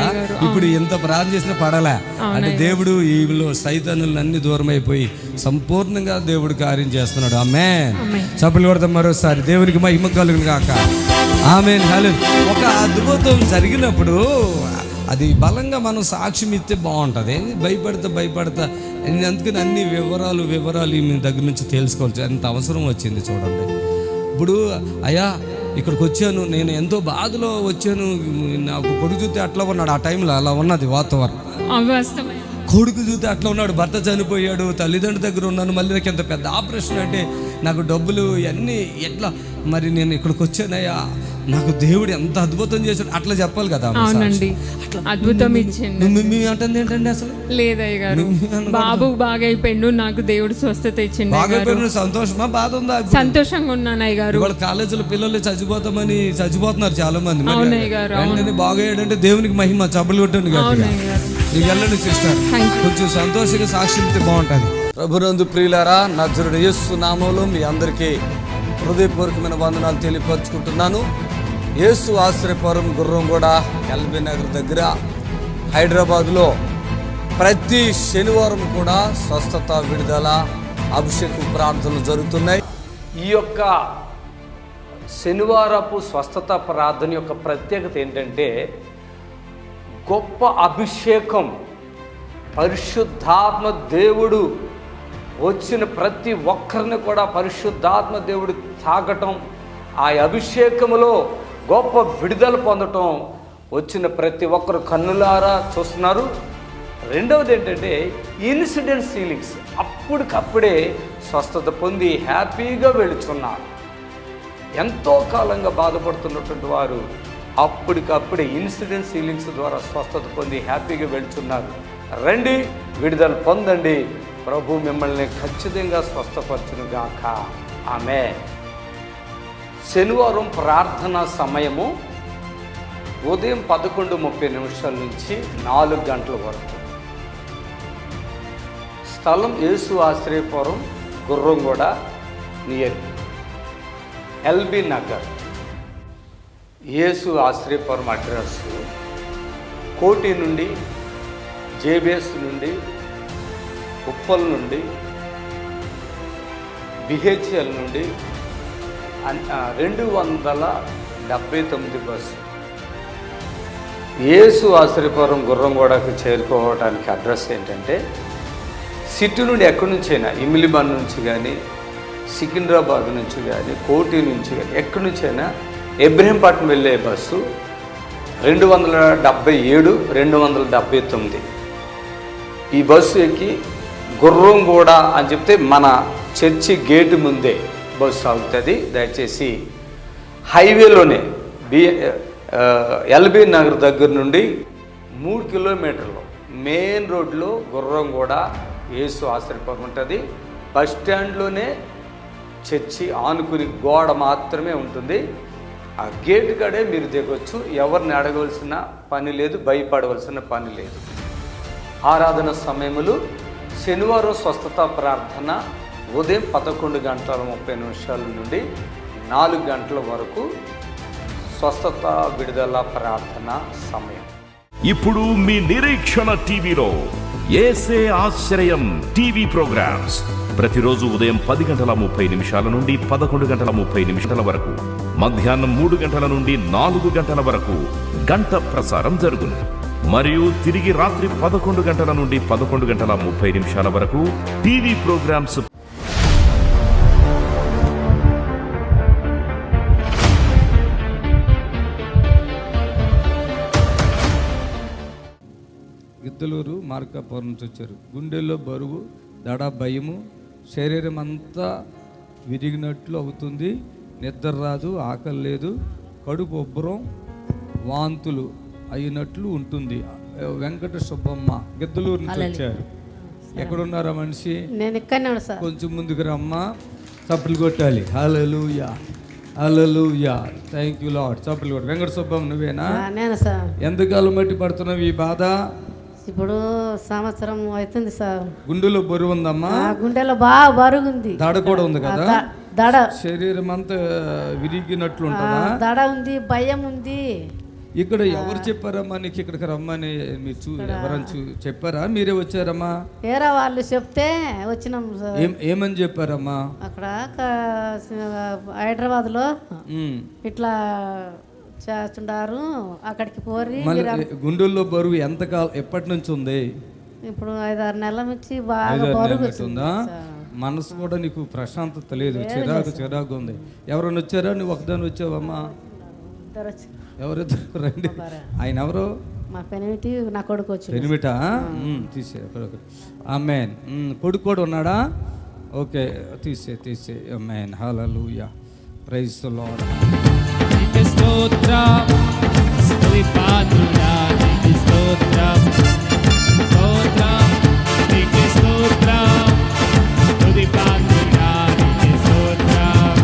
A: ఇప్పుడు ఎంత ప్రార్థన చేసినా పడలే. అంటే దేవుడు ఈలో సైతానులన్నీ దూరం అయిపోయి సంపూర్ణంగా దేవుడు కార్యం చేస్తున్నాడు. ఆమేన్. చప్పలు కొడతాం మరోసారి. దేవునికి మహిమ కలుగును గాక. ఆమేన్. హల్లెలూయా. ఒక అద్భుతం జరిగినప్పుడు అది బలంగా మనం సాక్ష్యం ఇస్తే బాగుంటుంది. భయపడతా అందుకని అన్ని వివరాలు మీ దగ్గర నుంచి తెలుసుకోవచ్చు. ఎంత అవసరం వచ్చింది చూడండి. ఇప్పుడు అయ్యా ఇక్కడికి వచ్చాను, నేను ఎంతో బాధలో వచ్చాను, నాకు కొడుకు చూస్తే అట్లా ఉన్నాడు. ఆ టైంలో అలా ఉన్నది వాతావరణం. కొడుకు చూస్తే అట్లా ఉన్నాడు, భర్త చనిపోయాడు, తల్లిదండ్రుల దగ్గర ఉన్నాను, మళ్ళీ నాకు ఎంత పెద్ద ఆపరేషన్ అంటే నాకు డబ్బులు ఇవన్నీ ఎట్లా. మరి నేను ఇక్కడికి వచ్చానయ్యా, నాకు దేవుడు ఎంత అద్భుతం చేశాడు అట్లా చెప్పాలి కదా.
H: అవునండి, అద్భుతం ఇచ్చిండు.
A: అంటుంది ఏంటండి అసలు?
H: లేదయ్య గారు, బాబు బాగా అయిపోయిండు, నాకు దేవుడు స్వస్థత ఇచ్చిండు.
A: బాగా అయిపోయిండు. సంతోషమా బాధ ఉందా?
H: సంతోషంగా ఉన్నాను అయ్య గారు.
A: వాళ్ళ కాలేజీలో పిల్లలు చచ్చిపోతున్నారు చాలా మంది.
H: అవునయ్య గారు.
A: బాగయ్యాడంటే దేవునికి మహిమ. చప్పలు కొట్టండి. నీకు వెళ్ళండి సిస్టర్, కొంచెం సంతోషంగా సాక్ష్యం ఇస్తే బాగుంటుంది. ప్రభునందు ప్రియులారా, నజరుడు యేసు నామములో మీ అందరికీ హృదయపూర్వకమైన వందనాలు తెలియపరుచుకుంటున్నాను. యేసు ఆశ్రయపురం గుర్రంగూడ ఎల్బీ నగర్ దగ్గర హైదరాబాద్లో ప్రతి శనివారం కూడా స్వస్థత, విడుదల, అభిషేకం ప్రార్థనలు జరుగుతున్నాయి.
I: ఈ యొక్క శనివారపు స్వస్థత ప్రార్థన యొక్క ప్రత్యేకత ఏంటంటే గొప్ప అభిషేకం. పరిశుద్ధాత్మ దేవుడు వచ్చిన ప్రతి ఒక్కరిని కూడా పరిశుద్ధాత్మ దేవుడు తాకటం, ఆ అభిషేకములో గొప్ప విడుదల పొందటం వచ్చిన ప్రతి ఒక్కరు కన్నులారా చూస్తున్నారు. రెండవది ఏంటంటే ఇన్సిడెంట్ హీలింగ్స్. అప్పటికప్పుడే స్వస్థత పొంది హ్యాపీగా వెళుతున్నారు. ఎంతో కాలంగా బాధపడుతున్నటువంటి వారు అప్పటికప్పుడే ఇన్సిడెంట్ హీలింగ్స్ ద్వారా స్వస్థత పొంది హ్యాపీగా వెళుతున్నారు. రండి, విడుదల పొందండి. ప్రభు మిమ్మల్ని ఖచ్చితంగా స్వస్థపరచునుగాక. ఆమేన్. శనివారం ప్రార్థనా సమయము ఉదయం 11:30 నుంచి 4 గంటల వరకు. స్థలం యేసు ఆశ్రయపురం గుర్రంగూడ నియర్ ఎల్బీ నగర్. యేసు ఆశ్రయపురం అడ్రస్ కోటి నుండి, జేబిఎస్ నుండి, ఉప్పల్ నుండి, బిహెచ్ఎల్ నుండి 279 బస్సు. యేసు ఆశ్రయపురం గుర్రంగూడకు చేరుకోవడానికి అడ్రస్ ఏంటంటే సిటీ నుండి ఎక్కడి నుంచైనా, ఇమిలిబన్ నుంచి కానీ, సికింద్రాబాద్ నుంచి కానీ, కోటి నుంచి కానీ, ఎక్కడి నుంచైనా ఇబ్రహీంపట్నం వెళ్ళే బస్సు 277, 279. ఈ బస్సు ఎక్కి గుర్రంగూడ అని చెప్తే మన చర్చి గేటు ముందే బస్సు ఆగుతుంది. దయచేసి హైవేలోనే ఎల్బీ నగర్ దగ్గర నుండి 3 కిలోమీటర్లు మెయిన్ రోడ్లో గుర్రంగూడ యేసు ఆశ్రయపురం ఉంటుంది. బస్ స్టాండ్లోనే చర్చి ఆనుకుని గోడ మాత్రమే ఉంటుంది. ఆ గేటు కాడే మీరు దిగొచ్చు. ఎవరిని అడగవలసిన పని లేదు, భయపడవలసిన పని లేదు. ఆరాధన సమయములు శనివారం స్వస్థత ప్రార్థన ఉదయం 11:30 నుండి 4 గంటల వరకు స్వస్థత, విడుదల ప్రార్థన సమయం.
D: ఇప్పుడు మీ నిరీక్షణ టీవీలో యేసే ఆశ్రయం టీవీ ప్రోగ్రామ్స్ ప్రతిరోజు ఉదయం 10:30 నుండి 11:30 వరకు, మధ్యాహ్నం 3 గంటల నుండి 4 గంటల వరకు గంట ప్రసారం జరుగును. మరియు తిరిగి రాత్రి 11 గంటల నుండి 11:30 వరకు టీవీ ప్రోగ్రామ్స్.
F: గిద్దలూరు మార్కాపురం నుంచి వచ్చారు. గుండెల్లో బరువు, దడ, భయము, శరీరం అంతా విరిగినట్లు అవుతుంది. నిద్ర రాదు, ఆకలి లేదు, కడుపు ఉబ్బరం, వాంతులు అయినట్లు ఉంటుంది. వెంకట సుబ్బమ్మ గిద్దలూరు నుంచి వచ్చారు. ఎక్కడున్నారా మనిషి?
J: నేను ఇక్కడనే ఉన్నా సార్.
F: కొంచెం ముందుకు రమ్మా. చప్పులు కొట్టాలి. హల్లెలూయా, హల్లెలూయా, థ్యాంక్ యూ లార్డ్. చప్పులు కొట్టు. వెంకట సుబ్బమ్మ నువ్వేనా?
J: నేను సార్.
F: ఎంతకాలం బట్టి పడుతున్నావు ఈ బాధ?
J: ఇప్పుడు సంవత్సరం అవుతుంది సార్.
F: గుండెలో బరువు ఉందమ్మా?
J: గుండెలో బాగా బరువు ఉంది.
F: దడ కూడా ఉంది కదా?
J: దడ,
F: శరీరం అంతా విరిగినట్లు ఉంటుందా?
J: దడ ఉంది, భయం ఉంది.
F: ఇక్కడ ఎవరు చెప్పారమ్మా నీకు ఇక్కడికి రమ్మని? మీరు ఎవరని చెప్పారా, మీరే వచ్చారమ్మా?
J: వేరే వాళ్ళు చెప్తే వచ్చినాం సార్.
F: ఏమని చెప్పారమ్మా?
J: అక్కడ హైదరాబాద్లో ఇట్లా చేస్తుంటారు, అక్కడికి పోరి.
F: గుండెల్లో బరువు ఎప్పటి నుంచి ఉంది?
J: ఇప్పుడు 5-6 నెలల నుంచి బాగా బరువు
F: ఉందా? మనసు కూడా నీకు ప్రశాంతత లేదు, చిరాకు ఉంది. ఎవరైనా వచ్చారా? నువ్వు ఒకదాని వచ్చావమ్మా? ఎవరిద్దరు రండి. ఆయన ఎవరు?
J: మా పెనిమిటి, నా కొడుకు వచ్చి.
F: పెనిమిటా? తీసే. ఆమేన్. కొడుకు కూడా ఉన్నాడా? ఓకే, తీసే. ఆమేన్. హల్లెలూయా, ప్రైజ్ ది లార్డ్.
K: స్తోత్రం, స్తుతి పాత్రుడా నీకే స్తోత్రం, స్తోత్రం నీకే స్తోత్రం, స్తుతి పాత్రుడా నీకే స్తోత్రం,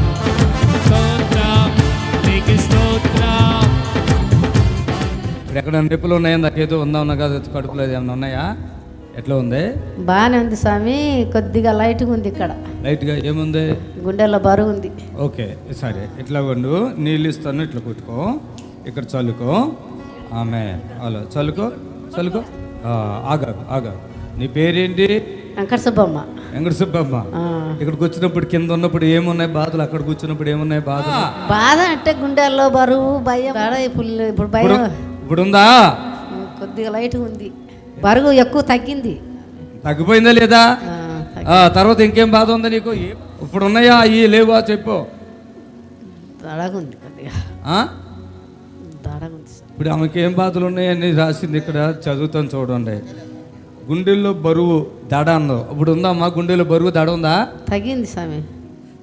K: స్తోత్రం నీకే స్తోత్రం.
F: ఎక్కడ నొప్పులు ఉన్నాయా? నాకేదో ఉందా కదా కడుపులో ఏమైనా ఉన్నాయా? ఎట్లా ఉంది?
J: బాగానే ఉంది స్వామి, కొద్దిగా లైట్గా ఉంది ఇక్కడ.
F: లైట్గా ఏముంది?
J: గుండెల్లో బరువు ఉంది.
F: ఓకే సరే, ఇట్లా వండు, నీళ్ళు ఇస్తాను, ఇట్లా కొట్టుకో, ఇక్కడ చల్లుకో. ఆమె అలా చల్లుకో చల్లుకో. ఆగా. నీ పేరేంటి?
J: వెంకట సుబ్బమ్మ.
F: వెంకట సుబ్బమ్మ. ఇక్కడికి వచ్చినప్పుడు కింద ఉన్నప్పుడు ఏమున్నాయి బాధలు, అక్కడ కూర్చున్నప్పుడు ఏమున్నాయి బాధలు?
J: బాధ అంటే గుండెల్లో బరువు, భయం. ఇప్పుడు భయం
F: ఇప్పుడు ఉందా?
J: కొద్దిగా లైట్గా ఉంది. బరువు ఎక్కువ తగ్గింది.
F: తగ్గిపోయిందా లేదా? తర్వాత ఇంకేం బాధ ఉందా నీకు? ఇప్పుడు ఉన్నాయా అవి లేవా చెప్పు.
J: దడగుంది కొద్దిగా. దడగుంది.
F: ఇప్పుడు ఆమెకి ఏం బాధలు ఉన్నాయని రాసింది ఇక్కడ, చదువుతాను చూడండి. గుండెల్లో బరువు దడ అందో. ఇప్పుడు ఉందా అమ్మా గుండెల్లో బరువు దడ ఉందా?
J: తగ్గింది స్వామి.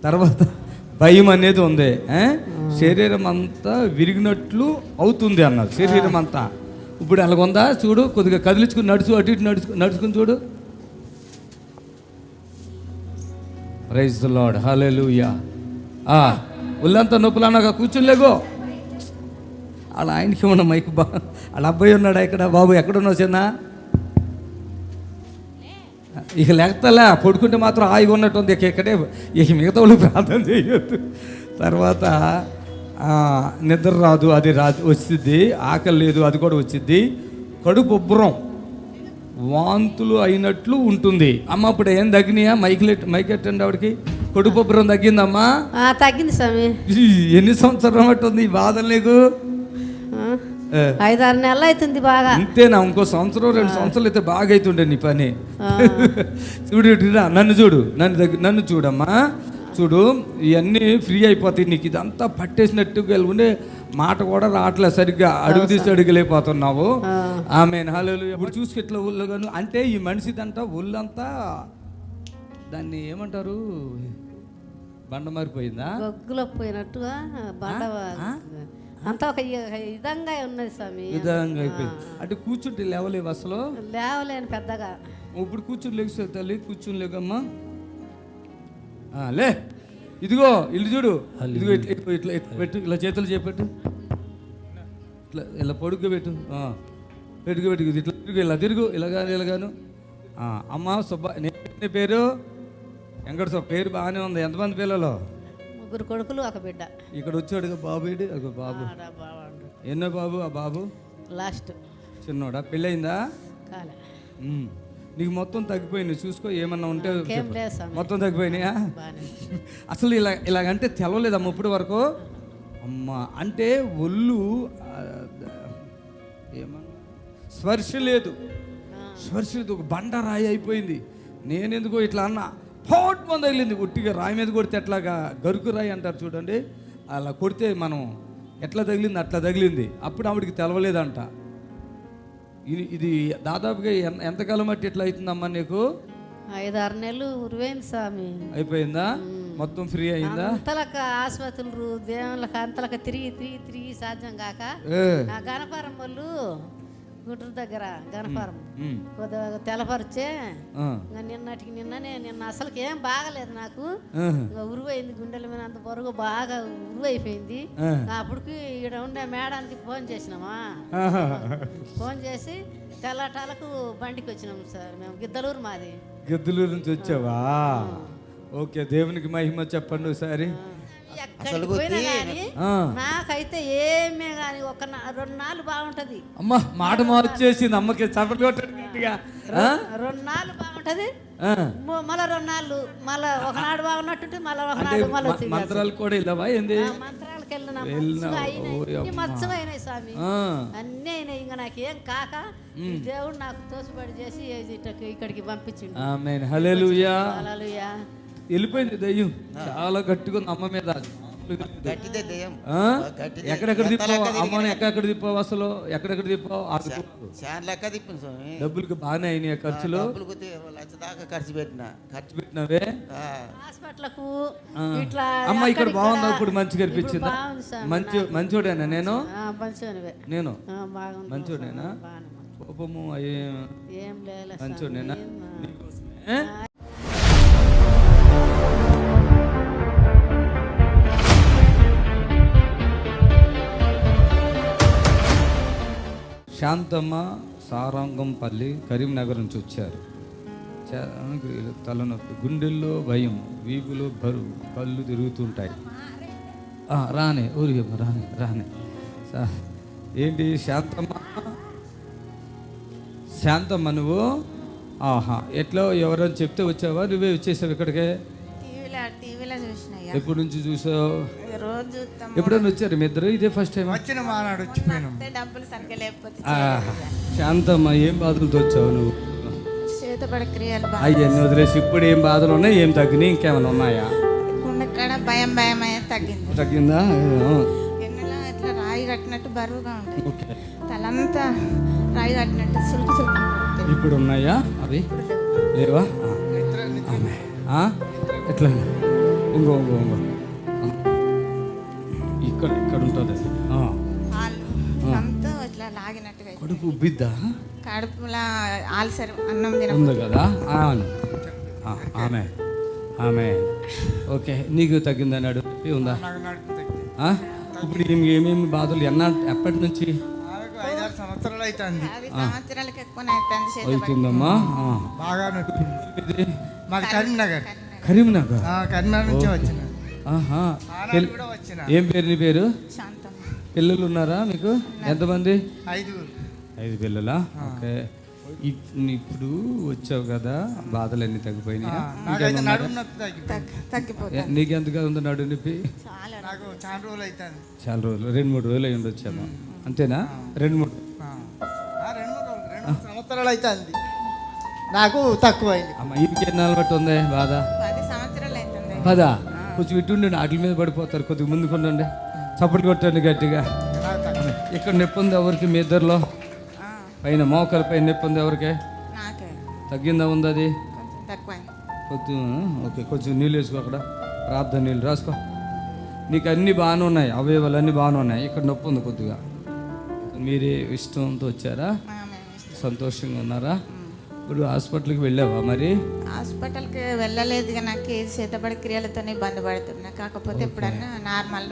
F: తర్వాత భయం అనేది ఉంది. శరీరం అంతా విరిగినట్లు అవుతుంది అన్నారు, శరీరం అంతా. ఇప్పుడు అలాగుందా? చూడు, కొద్దిగా కదిలించుకుని నడుచు, అటు ఇటు నడుచుకుని చూడు. ప్రైజ్ ది లార్డ్, హల్లెలూయా. ఒళ్ళంతా నొప్పులు అన్నాక కూర్చోలేగో. అలా ఆయనకి ఉన్న మైక్ వాళ్ళ అబ్బాయి ఉన్నాడా ఇక్కడ? బాబు ఎక్కడున్నావు చిన్న? ఇక లేకతలే, పడుకుంటే మాత్రం హాయిగా ఉన్నట్టు ఉంది. ఇక్కడే ఇక మిగతా వాళ్ళు ప్రార్థన చేయొద్దు. తర్వాత నిద్ర రాదు, అది వచ్చిద్ది. ఆకలి లేదు, అది కూడా వచ్చిద్ది. కడుపు ఉబ్బరం, వాంతులు అయినట్లు ఉంటుంది. అమ్మ ఇప్పుడు ఏం తగ్గినాయా? మైకెట్టండి ఆవిడకి. కడుపు ఉబ్బరం తగ్గిందమ్మా?
J: తగ్గింది స్వామి.
F: ఎన్ని సంవత్సరం ఉంటుంది ఈ బాధలు నీకు?
J: 5-6 నెలలు అవుతుంది బాగా.
F: అంతేనా? ఇంకో సంవత్సరం 2 సంవత్సరాలు అయితే బాగా అవుతుండే నీ పని. చూడు, నన్ను చూడు, నన్ను చూడమ్మా, చూడు. ఇవన్నీ ఫ్రీ అయిపోతాయి నీకు. ఇదంతా పట్టేసినట్టుగా ఉండే మాట కూడా రావట్లేదు సరిగ్గా. అడుగు తీసి అడుగులేకపోతున్నావు. ఆమేన్, హల్లెలూయా. ఇప్పుడు చూసి ఇట్లా ఒళ్ళుగాను అంటే ఈ మనిషిదంతా ఒళ్ళంతా దాన్ని ఏమంటారు, బండ మారిపోయిందా?
J: గొగ్గులో పోయినట్టుగా బండ అంతా ఒక విధంగా ఉన్నది స్వామి.
F: విధంగా అయిపోయింది అంటే కూర్చుంటే లేవలేవు అసలు?
J: లేవలేను పెద్దగా. ఇప్పుడు
F: కూర్చుని లేకు తల్లి, కూర్చుని లేకమ్మా. లే, ఇదిగో ఇల్లు చూడు, ఇదిగో ఇట్లా పెట్టు, ఇలా చేతులు చేపెట్టు, ఇట్లా ఇలా పొడుగ్గా పెట్టు, పెట్టుకు ఇట్లా తిరుగు, ఇలా తిరుగు, ఇలాగాను. అమ్మ సుబ్బ, నీ పేరు? వెంకట సుబ్బ. పేరు బాగానే ఉంది. ఎంతమంది పిల్లలు?
J: 3 కొడుకులు, 1 బిడ్డ.
F: ఇక్కడ వచ్చాడు బాబు. ఏంటి బాబు? ఎన్నో బాబు? ఆ బాబు
J: లాస్ట్
F: చిన్నోడా? పెళ్ళయిందా?
J: కాలే.
F: నీకు మొత్తం తగ్గిపోయింది, చూసుకో. ఏమన్నా ఉంటే మొత్తం తగ్గిపోయినాయా? అసలు ఇలాగంటే తెలవలేదమ్మ ఇప్పటి వరకు. అమ్మ అంటే ఒళ్ళు ఏమన్నా స్పర్శ లేదు, ఒక బండరాయి అయిపోయింది. నేనెందుకో ఇట్లా అన్నా, ఫోట్ మంది తగిలింది. ఉట్టిగా రాయి మీద కొడితే ఎట్లాగా గరుకు రాయి అంటారు చూడండి, అలా కొడితే మనం ఎట్లా తగిలింది అట్లా తగిలింది. అప్పుడు ఆవిడికి తెలవలేదంట. ఇది దాదాపుగా ఎంతకాలం బట్టి ఎట్లా అవుతుందమ్మా నీకు?
J: 5-6 నెలలు ఉరువైంది స్వామి.
F: అయిపోయిందా? మొత్తం ఫ్రీ అయిందా?
J: అంతలక ఆసుపత్రులు దేవుళ్ళకి అంతలక తిరిగి సాధ్యం కాక గణపారం వాళ్ళు గుంటూరు దగ్గర గణపారం కొద్దిగా తెల్లపరిచే నిన్న అసలుకి ఏం బాగలేదు నాకు. ఉరువైంది, గుండెల మీద అంత బరువు బాగా ఉరువైపోయింది. అప్పటికి ఇక్కడ ఉండే మేడానికి ఫోన్ చేసినామా, ఫోన్ చేసి తెల్లటాలకు బండికి వచ్చినాము సార్. మేము గిద్దలూరు, మాది
F: గిద్దలూరు నుంచి వచ్చావా? ఓకే, దేవునికి మహిమ చెప్పండి ఒకసారి.
J: నాకైతే ఏమే గాని 2 నాళ్ళు బాగుంటది.
F: అమ్మ మాట మార్చేసింది అమ్మకి. చప్పట్లు కొట్టండి గట్టిగా.
J: 2 నాళ్ళు బాగుంటది, మళ్ళా 2 నాళ్ళు మళ్ళా ఒకనాడు బాగున్నట్టు మళ్ళా ఒకనాడు
F: మంత్రాలు కూడా వెళ్ళవా? ఏంది
J: మంత్రాలకు వెళ్ళినాయి స్వామి, అన్నీ అయినాయి. ఇంకా నాకేం కాక దేవుడు నాకు తోసిబడి చేసి ఇక్కడికి పంపించిండు.
F: ఆమేన్, హల్లెలూయా. వెళ్ళిపోయింది దయ్యం, చాలా గట్టిగా ఉంది అమ్మ మీద. ఎక్కడెక్కడ తిప్పావు అమ్మని? ఎక్కడెక్కడ తిప్పావు అసలు? ఎక్కడెక్కడ తిప్పావు? డబ్బులకి బాగానే అయినాయి ఖర్చులు?
L: ఖర్చు
F: పెట్టినవే
J: హాస్పిటల్కు.
F: అమ్మ ఇక్కడ బాగుందా? ఇప్పుడు మంచిగా అనిపించిందా? మంచోడేనా? నేను మంచోడేనా? కోపము మంచోడేనా? శాంతమ్మ సారంగంపల్లి కరీంనగర్ నుంచి వచ్చారు. తలనొప్పి, గుండెల్లో భయం, వీపులో బరువు, కళ్ళు తిరుగుతుంటాయి. రానే ఊరికి రానే ఏంటి శాంతమ్మ నువ్వు? ఆహా, ఎట్లా ఎవరైనా చెప్తే వచ్చావా, నువ్వే వచ్చేసావు ఇక్కడికే?
B: టీవీలో చూసినాయి.
F: ఎప్పటి నుంచి చూసావు?
B: రోజు చూస్తాం.
F: ఎప్పుడైనా వచ్చారు మీ ఇద్దరు? ఇదే ఫస్ట్ టైం?
L: వచ్చిన మానాడు వచ్చిపోయినాం.
B: డబ్బులు సరిగ్గా లేకపోతే
F: శాంతమ్మ, ఏం బాధలతో వచ్చావు నువ్వు?
B: చేతబడి క్రియలు
F: అయ్యన్ని వదిలేసి ఇప్పుడు ఏం బాధలు ఉన్నాయి, ఏం తగ్గినాయి, ఇంకేమైనా ఉన్నాయా?
B: ఇక్కడ భయం తగ్గింది.
F: తగ్గిందా?
B: ఎన్నెలా ఇట్లా రాయి కట్టినట్టు బరువుగా ఉంటుంది. తలంతా రాయి కట్టినట్టు సులుకు
F: ఇప్పుడు ఉన్నాయా అవి? లేవా? ఎట్లా? ఇంకో ఇక్కడ ఉంటుంది
B: అంతా ఇట్లా లాగినట్టుగా.
F: కడుపు ఉబ్బిద్దా?
B: కడుపులా ఆల్సర్ అన్నం
F: ఉంది కదా? ఆమె ఓకే. నీకు తగ్గిందా? నడుపు ఉందా? ఇప్పుడు ఏమేమి బాధలు ఎప్పటి నుంచి?
L: 5-6 సంవత్సరాలు అవుతుంది.
B: సంవత్సరాలకి ఎక్కువ
F: అవుతుందమ్మా.
L: బాగా నొప్పి. మాది కరీంనగర్ నుంచి వచ్చిన.
F: ఏం పేరు నీ పేరు? పిల్లలు ఉన్నారా మీకు? ఎంతమంది? 5 పిల్లలా? ఓకే. ఇప్పుడు వచ్చావు కదా, బాధలన్నీ తగ్గిపోయినాయా? నీకెంతగా ఉంది నడు నొప్పి? చాలా రోజులు 2-3 రోజులు అయ్యి ఉండొచ్చామా? అంతేనా? 2-3
L: సంవత్సరాలు అవుతుంది. నాకు తక్కువైంది.
F: అమ్మ, ఇంకెన్నాళ్ళు బట్టి ఉంది బాధ?
B: 10 సంవత్సరాలు అవుతుంది.
F: 10? కొంచెం ఇటుండి వాటి మీద పడిపోతారు, కొద్దిగా ముందుకు ఉండండి, చప్పట్లు కొట్టండి గట్టిగా. ఇక్కడ నొప్పి ఉంది ఎవరికి మీ ఇద్దరిలో? పైన మోకాల పైన నొప్పి ఉంది ఎవరికి? తగ్గిందా? ఉంది అది కొద్ది. ఓకే, కొంచెం నీళ్ళు వేసుకో, అక్కడ ప్రార్థన నీళ్ళు రాసుకో. నీకు అన్నీ బాగానే ఉన్నాయి, అవయవాలు అన్నీ బాగానే ఉన్నాయి. ఇక్కడ నొప్పి ఉంది కొద్దిగా. మీరే ఇష్టంతో వచ్చారా? సంతోషంగా ఉన్నారా? ఇప్పుడు హాస్పిటల్కి వెళ్ళావా మరి?
B: హాస్పిటల్కి వెళ్ళలేదు, నాకు చేతబడి క్రియలతోనే ఇబ్బంది పడుతున్నా. కాకపోతే ఎప్పుడన్నా నార్మల్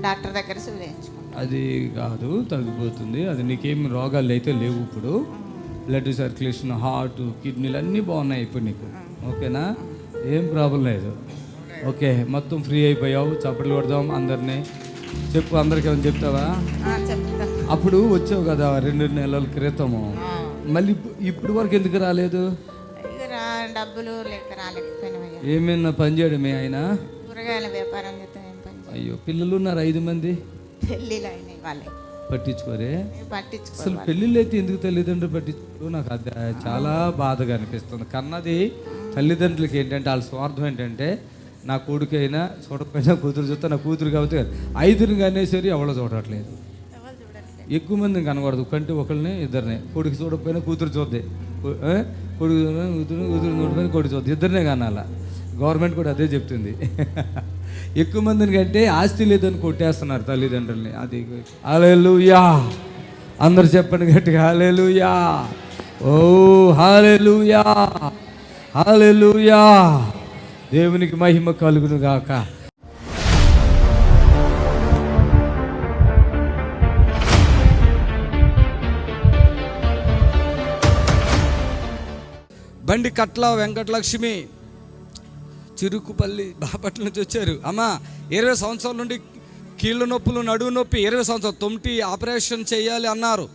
B: డాక్టర్ దగ్గర చూపించుకుంటాను.
F: అది కాదు, తగ్గిపోతుంది. అది నీకేం రోగాలు అయితే లేవు ఇప్పుడు. బ్లడ్ సర్క్యులేషన్, హార్ట్, కిడ్నీలు అన్నీ బాగున్నాయి ఇప్పుడు నీకు. ఓకేనా? ఏం ప్రాబ్లం లేదు. ఓకే, మొత్తం ఫ్రీ అయిపోయావు. చప్పట్లు కొడదాం అందరినీ. చెప్పు, అందరికీ ఏమైనా చెప్తావా? అప్పుడు వచ్చావు కదా 2 నెలల క్రితము, మళ్ళీ ఇప్పుడు వరకు ఎందుకు రాలేదు?
B: డబ్బులు లేక రాలేకపోయినా.
F: ఏమైనా పని చేయడమే ఆయన?
B: కూరగాయల వ్యాపారం చేస్తే.
F: అయ్యో, పిల్లలు ఉన్నారు 5 మంది.
B: పెళ్ళిళ్ళు అయినాయి వాళ్ళే.
F: పట్టించుకోరే? అసలు పెళ్ళిళ్ళు అయితే ఎందుకు తల్లిదండ్రులు పట్టించుకో? నాకు అది చాలా బాధగా అనిపిస్తుంది. కన్నది తల్లిదండ్రులకి ఏంటంటే వాళ్ళ స్వార్థం ఏంటంటే, నా కొడుకైనా చూడకపోయినా కూతురు చూస్తా, నా కూతురు కాబట్టి 5 కానీ సరే ఎవరో చూడట్లేదు. ఎక్కువ మందిని కనకూడదు, కంటే ఒకరిని ఇద్దరిని. కొడుకు చూడకపోయినా కూతురు చూద్దే, కొడుకు కూతురు చూడకపోయినా కొడుకు చూద్ది, ఇద్దరినే కనాలా. గవర్నమెంట్ కూడా అదే చెప్తుంది. ఎక్కువ మందిని కంటే ఆస్తి లేదని కొట్టేస్తున్నారు తల్లిదండ్రుల్ని. అది హల్లెలూయా, అందరు చెప్పండి గట్టిగా హల్లెలూయా. ఓ హల్లెలూయా, హల్లెలూయా. దేవునికి మహిమ కలుగును గాక.
A: బండి కట్ల వెంకటలక్ష్మి, చిరుకుపల్లి, బాపట్ల నుంచి వచ్చారు. అమ్మ, 20 సంవత్సరాల నుండి కీళ్ళ నొప్పులు, నడువు నొప్పి, 20 సంవత్సరాలు తొమ్మిది ఆపరేషన్ చేయాలి అన్నారు.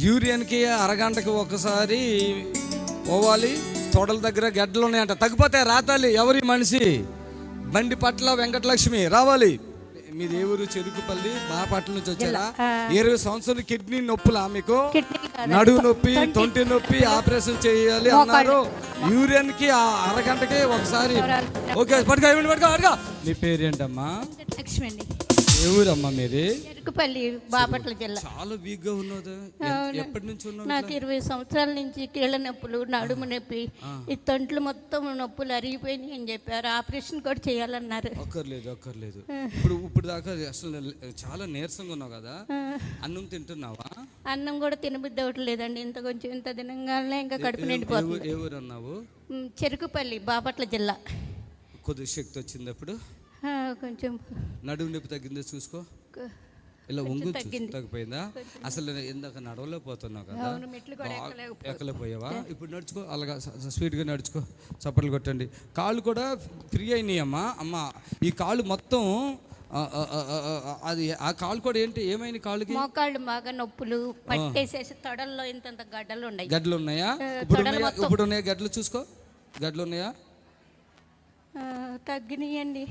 A: యూరిన్కి అరగంటకి ఒకసారి పోవాలి, తోడల దగ్గర గడ్డలు ఉన్నాయంట, తగ్గిపోతాయి రాతాలి. ఎవరి మనిషి? బండి పట్ల వెంకటలక్ష్మి, రావాలి. మీది ఏ ఊరు? చెరుకుపల్లి, బాపట్ల నుంచి వచ్చారా? 20 సంవత్సరాలు కిడ్నీ నొప్పులా మీకు? నడువు నొప్పి, తొంటి నొప్పి, ఆపరేషన్ చేయాలి అన్నారు. యూరిన్ కి అరగంటకి ఒకసారి. ఓకే, పట్టుకో. నీ పేరేంటమ్మా?
G: లక్ష్మి అండి.
A: ఏ ఊరమ్మా మీది?
G: చెరుకుపల్లి, బాపట్ల జిల్లా.
A: చాలా వీక్ గా ఉన్నది. ఎప్పటి నుంచి ఉన్నావు?
G: నాకు 20 సంవత్సరాల నుంచి కీళ్ళ నొప్పులు, నడుము నొప్పి, ఈ తొంట్లు మొత్తం నొప్పులు అరిగిపోయినాయి అని చెప్పారు. ఆపరేషన్ కూడా చేయాలన్నారు.
A: అక్కర్లేదు. ఇప్పుడు దాకా అసలు చాలా నీరసంగా ఉన్నావు కదా, అన్నం తింటున్నావా?
G: అన్నం కూడా తినబుద్ధి అవ్వట్లేదండి. ఇంత తినంగానే ఇంకా కడుపు నిండిపోతుంది.
A: ఏ ఊరు అన్నావు?
G: చెరుకుపల్లి, బాపట్ల జిల్లా.
A: కొద్ది శక్తి వచ్చింది అప్పుడు?
G: కొంచెం.
A: నడుము నొప్పి తగ్గిందో చూసుకో. ఇలా
G: కొంచెం
A: ఒంగు
G: తగ్గింది.
A: తగ్గిపోయిందా? అసలు ఇందాక నడవలేకపోతున్నావు కదా,
G: అవును, మెట్లు కూడా
A: ఎక్కలేకపోయావా? ఇప్పుడు నడుచుకో, అలాగా స్పీడ్గా నడుచుకో, చప్పట్లు కొట్టండి. కాళ్ళు కూడా ఫ్రీ అయినాయమ్మా. అమ్మ ఈ కాళ్ళు మొత్తం అది ఆ కాళ్ళు కూడా ఏంటి ఏమైంది? కాళ్ళకి
G: మోకాళ్ళు బాగా నొప్పులు పట్టేసేసి తొడల్లో ఇంత గడ్డలు ఉన్నాయి.
A: గడ్డలు ఉన్నాయా? ఇప్పుడు ఉన్నాయా గడ్డలు? చూసుకో, గడ్డలు ఉన్నాయా?
G: తగ్గినాయండి.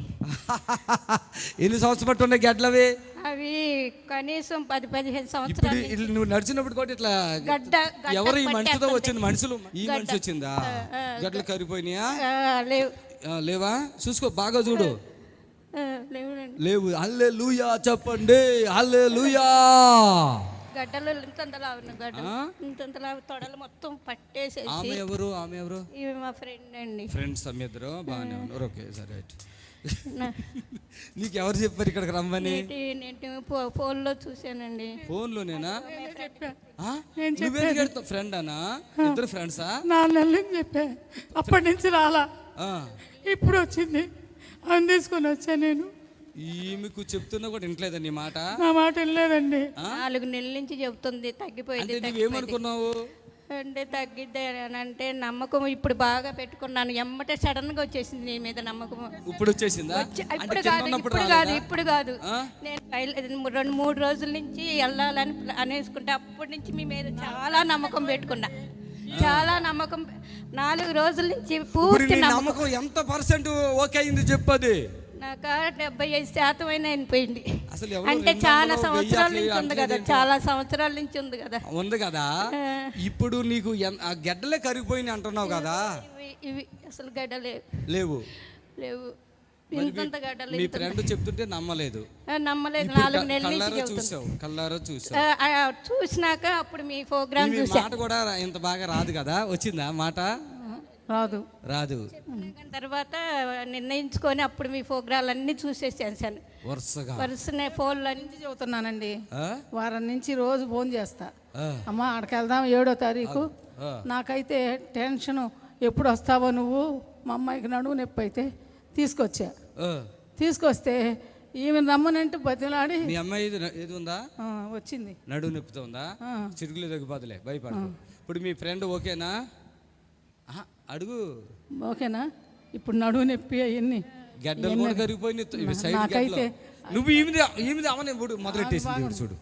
A: ఎన్ని సంవత్సరం బట్టి ఉన్నాయి గడ్డలు అవి?
G: అవి కనీసం 10-15
A: ఇప్పుడు
G: సంవత్సరాలు.
A: నువ్వు నడిచినప్పుడు కూడా ఇట్లా ఎవరు ఈ మనిషితో వచ్చింది? మనుషులు ఈ మనిషి వచ్చిందా? గడ్డలు కరిగిపోయినాయా? లేవా? చూసుకో, బాగా చూడు. లేవు. హల్లెలూయా చెప్పండి, హల్లెలూయా.
G: గడ్డలు ఇంతంతలా తొడలు మొత్తం పట్టేసేసి.
A: ఆమె ఎవరు? ఆమె ఎవరు?
G: ఇవి మా ఫ్రెండ్ అండి.
A: ఫ్రెండ్స్ మీ ఇద్దరు బాగానే ఉన్నారు. ఓకే, సరే. నీకు ఎవరు చెప్పారు ఇక్కడికి రమ్మని?
G: నేను ఫోన్లో చూశానండి.
A: ఫోన్లోనేనా? ఫ్రెండ్ అనా? ఇద్దరు ఫ్రెండ్సా?
E: 4 నెలలు చెప్పా, అప్పటి నుంచి రాలా, ఇప్పుడు వచ్చింది, అని తీసుకొని వచ్చా. నేను
A: ఈమెకు చెప్తున్నా కూడా వింటలేదా నీ మాట?
E: నా మాట వినలేదండి.
G: 4 నెలల నుంచి చెబుతుంది తగ్గిపోయింది.
A: నువ్వేమనుకున్నావు?
G: అంటే తగ్గిద్దే అని అంటే నమ్మకం ఇప్పుడు బాగా పెట్టుకున్నాను. ఎమ్మటే సడన్ గా వచ్చేసింది నీ మీద నమ్మకం.
A: ఇప్పుడు వచ్చేసిందా?
G: ఇప్పుడు కాదు. నేను 2-3 రోజుల నుంచి వెళ్ళాలని అనేసుకుంటే అప్పటి నుంచి మీ మీద చాలా నమ్మకం పెట్టుకున్నా. చాలా నమ్మకం. 4 రోజుల నుంచి పూర్తి
A: నమ్మకం. ఎంత పర్సెంట్ ఓకే అయింది చెప్పది?
G: నాకు 75% అయినా అయిపోయింది. అంటే చాలా సంవత్సరాల నుంచి ఉంది కదా, చాలా సంవత్సరాల నుంచి ఉంది కదా.
A: ఉంది కదా. ఇప్పుడు నీకు గడ్డలే కరిగిపోయినాయి అంటున్నావు కదా.
G: ఇవి అసలు గడ్డలే
A: లేవు.
G: ఇంతంత గడ్డలు.
A: మీ ఫ్రెండ్ చెప్తుంటే నమ్మలేదు.
G: 4 నెలల నుంచి
A: చూసావు, కళ్ళారా చూసావు.
G: చూసినాక అప్పుడు మీ ప్రోగ్రామ్ చూసా.
A: మాట కూడా ఇంత బాగా రాదు కదా. వచ్చిందా మాట? రాదు.
G: తర్వాత నిర్ణయించుకొని అప్పుడు మీ ప్రోగ్రాలన్నీ చూసేసాను. వరుసనే ఫోన్లు అన్ని
E: చదువుతున్నానండి. వారం నుంచి రోజు ఫోన్ చేస్తా, అమ్మ అక్కడికి వెళ్దాం 7వ తారీఖు. నాకైతే టెన్షన్, ఎప్పుడు వస్తావో నువ్వు? మా అమ్మాయికి నడువు నొప్పి అయితే తీసుకొస్తే ఈమె రమ్మనంటే బతిలాడి.
A: మీ అమ్మాయి ఏది ఉందా?
E: వచ్చింది.
A: నడువు నొప్పితో ఉందా? చిరుగులు తగ్గిపోతలే, భయపడు. ఇప్పుడు మీ ఫ్రెండ్ ఓకేనా? అడుగు.
E: ఓకేనా? ఇప్పుడు నడువు నొప్పి అవన్నీ
A: గడ్డలు కూడా కరిగిపోయినాయి.
E: నాకైతే
A: నువ్వు ఈమెది అవనే మొదలెట్టేసింది. చూడు,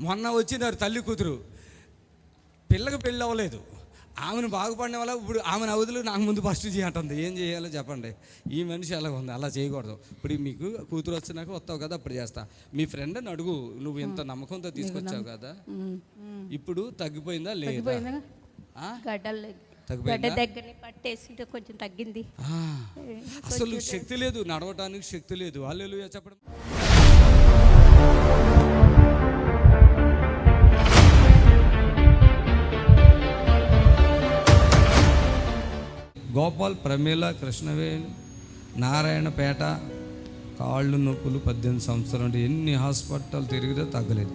A: మొన్న వచ్చినారు తల్లి కూతురు, పిల్లకి పెళ్ళి అవ్వలేదు, ఆమెను బాగుపడిన వల్ల ఇప్పుడు ఆమెను అవధులు నాకు ముందు ఫస్ట్ చేయటంది. ఏం చేయాలో చెప్పండి? ఈ మనిషి ఎలా ఉంది, అలా చేయకూడదు. ఇప్పుడు మీకు కూతురు వచ్చినాక వస్తావు కదా, అప్పుడు చేస్తా. మీ ఫ్రెండ్ని అడుగు, నువ్వు ఇంత నమ్మకంతో తీసుకొచ్చావు కదా, ఇప్పుడు తగ్గిపోయిందా లేదా?
G: దగ్గరని పట్టేసి కొంచెం తగ్గింది.
A: అసలు శక్తి లేదు, నడవటానికి శక్తి లేదు. హల్లెలూయా చెప్పడం. గోపాల్, ప్రమీల, కృష్ణవేణి, నారాయణపేట, కాళ్ళు నొప్పులు 18 సంవత్సరాలు అంటే ఎన్ని హాస్పిటల్ తిరిగితే తగ్గలేదు.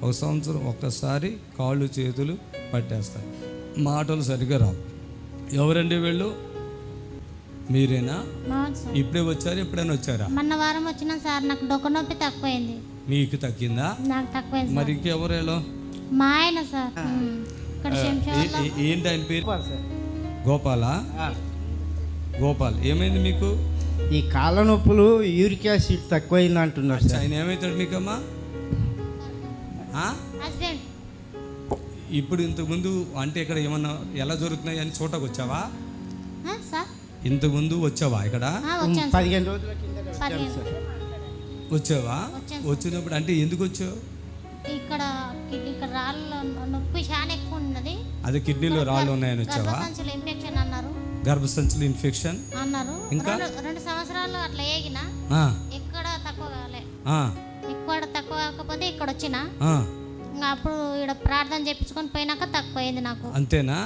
A: ఒక సంవత్సరం ఒక్కసారి కాళ్ళు చేతులు పట్టేస్తాయి, మాటలు సరిగ్గా రావు. ఎవరండి వీళ్ళు? మీరేనా? ఇప్పుడే వచ్చారు? ఎప్పుడైనా వచ్చారా?
M: మొన్న వారం వచ్చినా సార్. నాకు డొక్క నొప్పి తక్కువైంది.
A: మీకు తగ్గిందా?
M: నాకు తక్కువైంది.
A: మరి ఇంకెవరేలో?
M: మా ఆయన సార్.
A: ఏంటి ఆయన పేరు? గోపాలా? గోపాల్, ఏమైంది మీకు?
L: ఈ కాళ్ళ నొప్పులు యూరిక్ యాసిడ్ తక్కువైంది అంటున్నారు సార్.
A: ఆయన ఏమవుతాడు మీకమ్మా? ఇప్పుడు ఇంతకుముందు అంటే ఇక్కడ ఏమన్నా ఎలా జరుగుతున్నాయి అని చూడకు వచ్చావా? ఇంతకుముందు వచ్చావా ఇక్కడ?
L: 15 రోజుల కింద
A: వచ్చావా? వచ్చినప్పుడు అంటే ఎందుకు వచ్చావు?
M: ఇక్కడ రాళ్ళ నొప్పి చాలా ఎక్కువ ఉన్నది.
A: అదే కిడ్నీలో రాళ్ళు ఉన్నాయని వచ్చావా?
M: ఇన్ఫెక్షన్ అన్నారు.
A: గర్భసంచులు ఇన్ఫెక్షన్
M: అన్నారు.
A: ఇంకా
M: 2 సంవత్సరాలు అట్లా ఏగినా ఎక్కడ తక్కువ కాలే. ఇక్కడ తక్కువ కాకపోతే ఇక్కడ వచ్చినా అప్పుడు ఇక్కడ ప్రార్థన చేయించుకొని పోయినాక తక్కువైంది నాకు.
A: అంతేనా?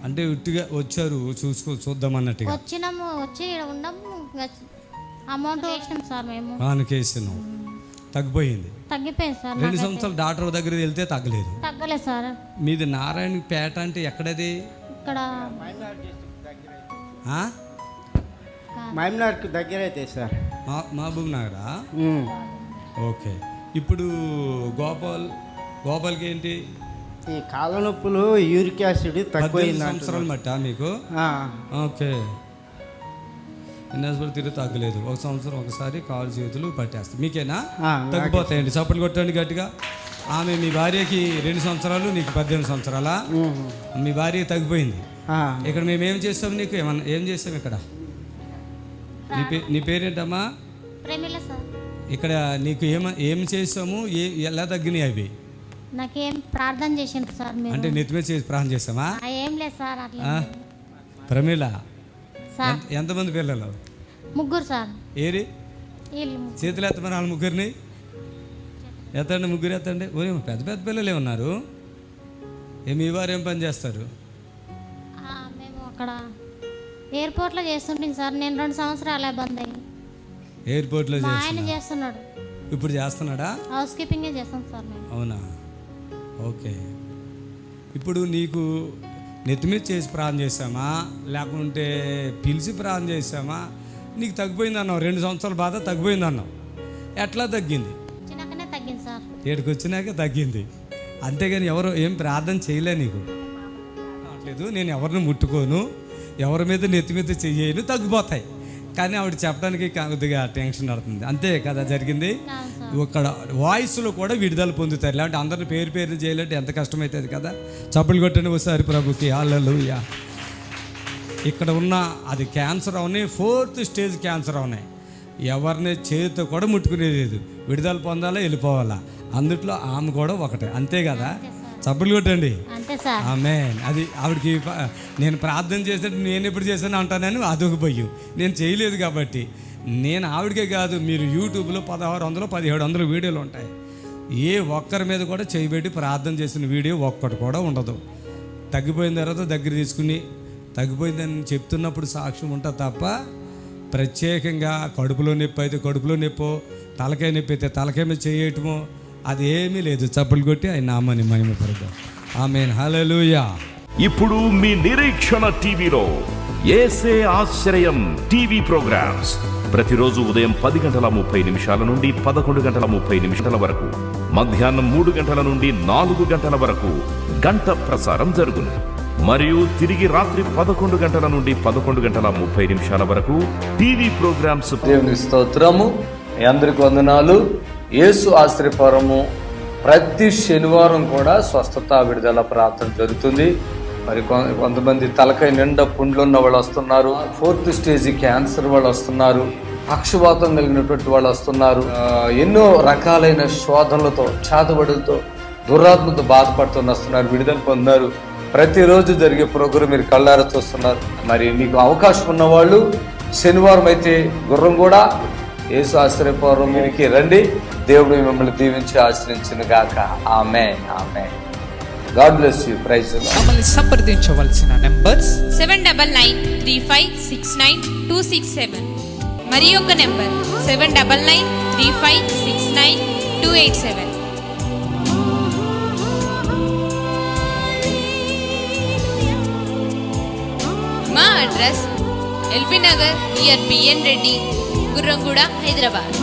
A: అంటే ఉట్టిగా వచ్చారు చూద్దాం అన్నట్టుగా
M: వచ్చినాము. వచ్చి ఇక్కడ ఉన్నాము, అమౌంట్ వేసినాం సార్. మేము
A: కానుకేసినాం, తగ్గిపోయింది
M: సార్.
A: 2 సంవత్సరాలు డాక్టర్ దగ్గరికి వెళ్తే తగ్గలేదు
M: సార్.
A: మీది నారాయణపేట అంటే ఎక్కడది?
M: ఇక్కడ
L: మహబూబ్నగర్ దగ్గర అయితే సార్.
A: మహబూబ్ నగరా? ఓకే. ఇప్పుడు గోపాల్కి ఏంటి?
L: ఈ కాళ్ళ నొప్పులు యూరిక్ యాసిడ్
A: 18
L: తక్కువైంది.
A: సంవత్సరాలు మట్టా మీకు? ఓకే. ఎన్నిసార్లు తిరిగి తగ్గలేదు. 1 సంవత్సరం ఒకసారి కాళ్ళు చేతులు పట్టేస్తాయి. మీకేనా? తగ్గిపోతాయండి. చప్పట్లు కొట్టండి గట్టిగా. ఆమె మీ భార్యకి 2 సంవత్సరాలు, నీకు 18 సంవత్సరాలా? మీ భార్య తగ్గిపోయింది. ఇక్కడ మేము ఏం చేస్తాం? నీకు ఏమన్నా ఏం చేస్తాం ఇక్కడ? నీ పేరేంటమ్మా?
M: ప్రేమిల సార్.
A: ఇక్కడ నీకు ఏం చేస్తాము? ఎలా తగ్గినాయి అవి?
M: నాకేం ప్రార్థన చేసిండ్రు సార్ మీరు.
A: అంటే నెత్తిమీద చేసి ప్రార్థన చేస్తామా?
M: ఏం లేదు సార్ అట్లా.
A: ప్రమీల
M: సార్
A: ఎంతమంది పిల్లలు?
M: 3 సార్.
A: ఏరి చేతులు ఎత్తమని వాళ్ళ 3 ఎత్తండి. 3 ఎత్తండి. ఓ పెద్ద పెద్ద పిల్లలే ఉన్నారు. మీ వారు ఏం పని చేస్తారు?
M: మేము అక్కడ ఎయిర్పోర్ట్లో చేస్తుంటాం సార్. నేను 2 సంవత్సరాలు బంద్ అయ్యి.
A: ఎయిర్పోర్ట్లో
M: ఆయన చేస్తున్నాడు.
A: ఇప్పుడు చేస్తున్నాడా?
M: హౌస్ కీపింగే చేస్తాం సార్ మేము.
A: అవునా? ఓకే. ఇప్పుడు నీకు నెత్తి మీద చేసి ప్రార్థన చేసామా, లేకుంటే పిలిచి ప్రార్థన చేసామా? నీకు తగ్గిపోయింది అన్నావు. 2 సంవత్సరాల బాధ తగ్గిపోయింది అన్నావు. ఎట్లా తగ్గింది?
M: చిన్నగానే తగ్గింది సార్.
A: ఏడుకు వచ్చినాక తగ్గింది. అంతేగాని ఎవరు ఏం ప్రార్థన చేయలే నీకు? లేదు, నేను ఎవరిని ముట్టుకోను, ఎవరి మీద నెత్తి మీద చెయ్యను, తగ్గిపోతాయి. కానీ ఆవిడ చెప్పడానికి కొద్దిగా టెన్షన్ పడుతుంది. అంతే కదా జరిగింది. ఇక్కడ వాయిస్లో కూడా విడుదల పొందుతారు. లేదంటే అందరిని పేరు చేయాలంటే ఎంత కష్టమవుతుంది కదా. చప్పులు కొట్టండి ఒకసారి ప్రభుకి. హల్లెలూయా. ఇక్కడ ఉన్న అది క్యాన్సర్ అవునాయి, 4th స్టేజ్ క్యాన్సర్ అవునాయి. ఎవరిని చేతితో కూడా ముట్టుకునేది లేదు. విడుదల పొందాలా, వెళ్ళిపోవాలా. అందుట్లో ఆమె కూడా ఒకటే. అంతే కదా. చప్పులు కొట్టండి. ఆమేన్. అది ఆవిడకి నేను ప్రార్థన చేసినట్టు నేను ఎప్పుడు చేశాను అంటానని అదొక భయం. నేను చేయలేదు కాబట్టి. నేను ఆవిడకే కాదు, మీరు యూట్యూబ్లో 1600 1700 వీడియోలు ఉంటాయి. ఏ ఒక్కరి మీద కూడా చేయబెట్టి ప్రార్థన చేసిన వీడియో ఒక్కటి కూడా ఉండదు. తగ్గిపోయిన తర్వాత దగ్గర తీసుకుని తగ్గిపోయిందని చెప్తున్నప్పుడు సాక్ష్యం ఉంటుంది తప్ప ప్రత్యేకంగా కడుపులో నొప్పి అయితే కడుపులో నొప్పో, తలకాయ నొప్పి అయితే తలకాయ మీద చేయటమో అదేమీ లేదు. చప్పులు కొట్టి ఆయన నామాన్ని మహిమపడదాం. ఆమేన్. హల్లెలూయా.
D: ఇప్పుడు మీ నిరీక్షణ టీవీలో యేసే ఆశ్రయం టీవీ ప్రోగ్రామ్స్ ప్రతిరోజు ఉదయం 10:30 నుండి 11:30 వరకు, మధ్యాహ్నం 3 నుండి 4 వరకు గంట ప్రసారం జరుగును. మరియు తిరిగి రాత్రి 11 నుండి 11:30 వరకు టీవీ ప్రోగ్రామ్స్.
I: దేవుని స్తోత్రము. మీ అందరికి వందనాలు. యేసు ఆశ్రయపురము ప్రతి శనివారం కూడా స్వస్థత విడుదల ప్రార్థన జరుగుతుంది. మరి కొంతమంది తలకాయ నిండా పుండ్లు ఉన్న వాళ్ళు వస్తున్నారు. 4th స్టేజ్ క్యాన్సర్ వాళ్ళు వస్తున్నారు. పక్షవాతం కలిగినటువంటి వాళ్ళు వస్తున్నారు. ఎన్నో రకాలైన శోధనలతో, చేతబడులతో, దురాత్మతో బాధపడుతూ వస్తున్నారు. విడుదల పొందారు. ప్రతిరోజు జరిగే ప్రోగ్రాం మీరు కళ్ళారా చూస్తున్నారు. మరి మీకు అవకాశం ఉన్నవాళ్ళు శనివారం అయితే గుర్రం కూడా యేసు ఆశ్రయపురంకి రండి. దేవుడు మిమ్మల్ని దీవించి ఆశ్రయించును గాక. ఆమేన్. ఆమేన్. God bless you. Praise the Lord.
N: మమ్మల్ని సంప్రదించవలసిన నంబర్స్
O: 7999356267 మరి ఒక నంబర్ 7999356287. మా address LB Nagar near BN Reddy, Gurramguda, Hyderabad.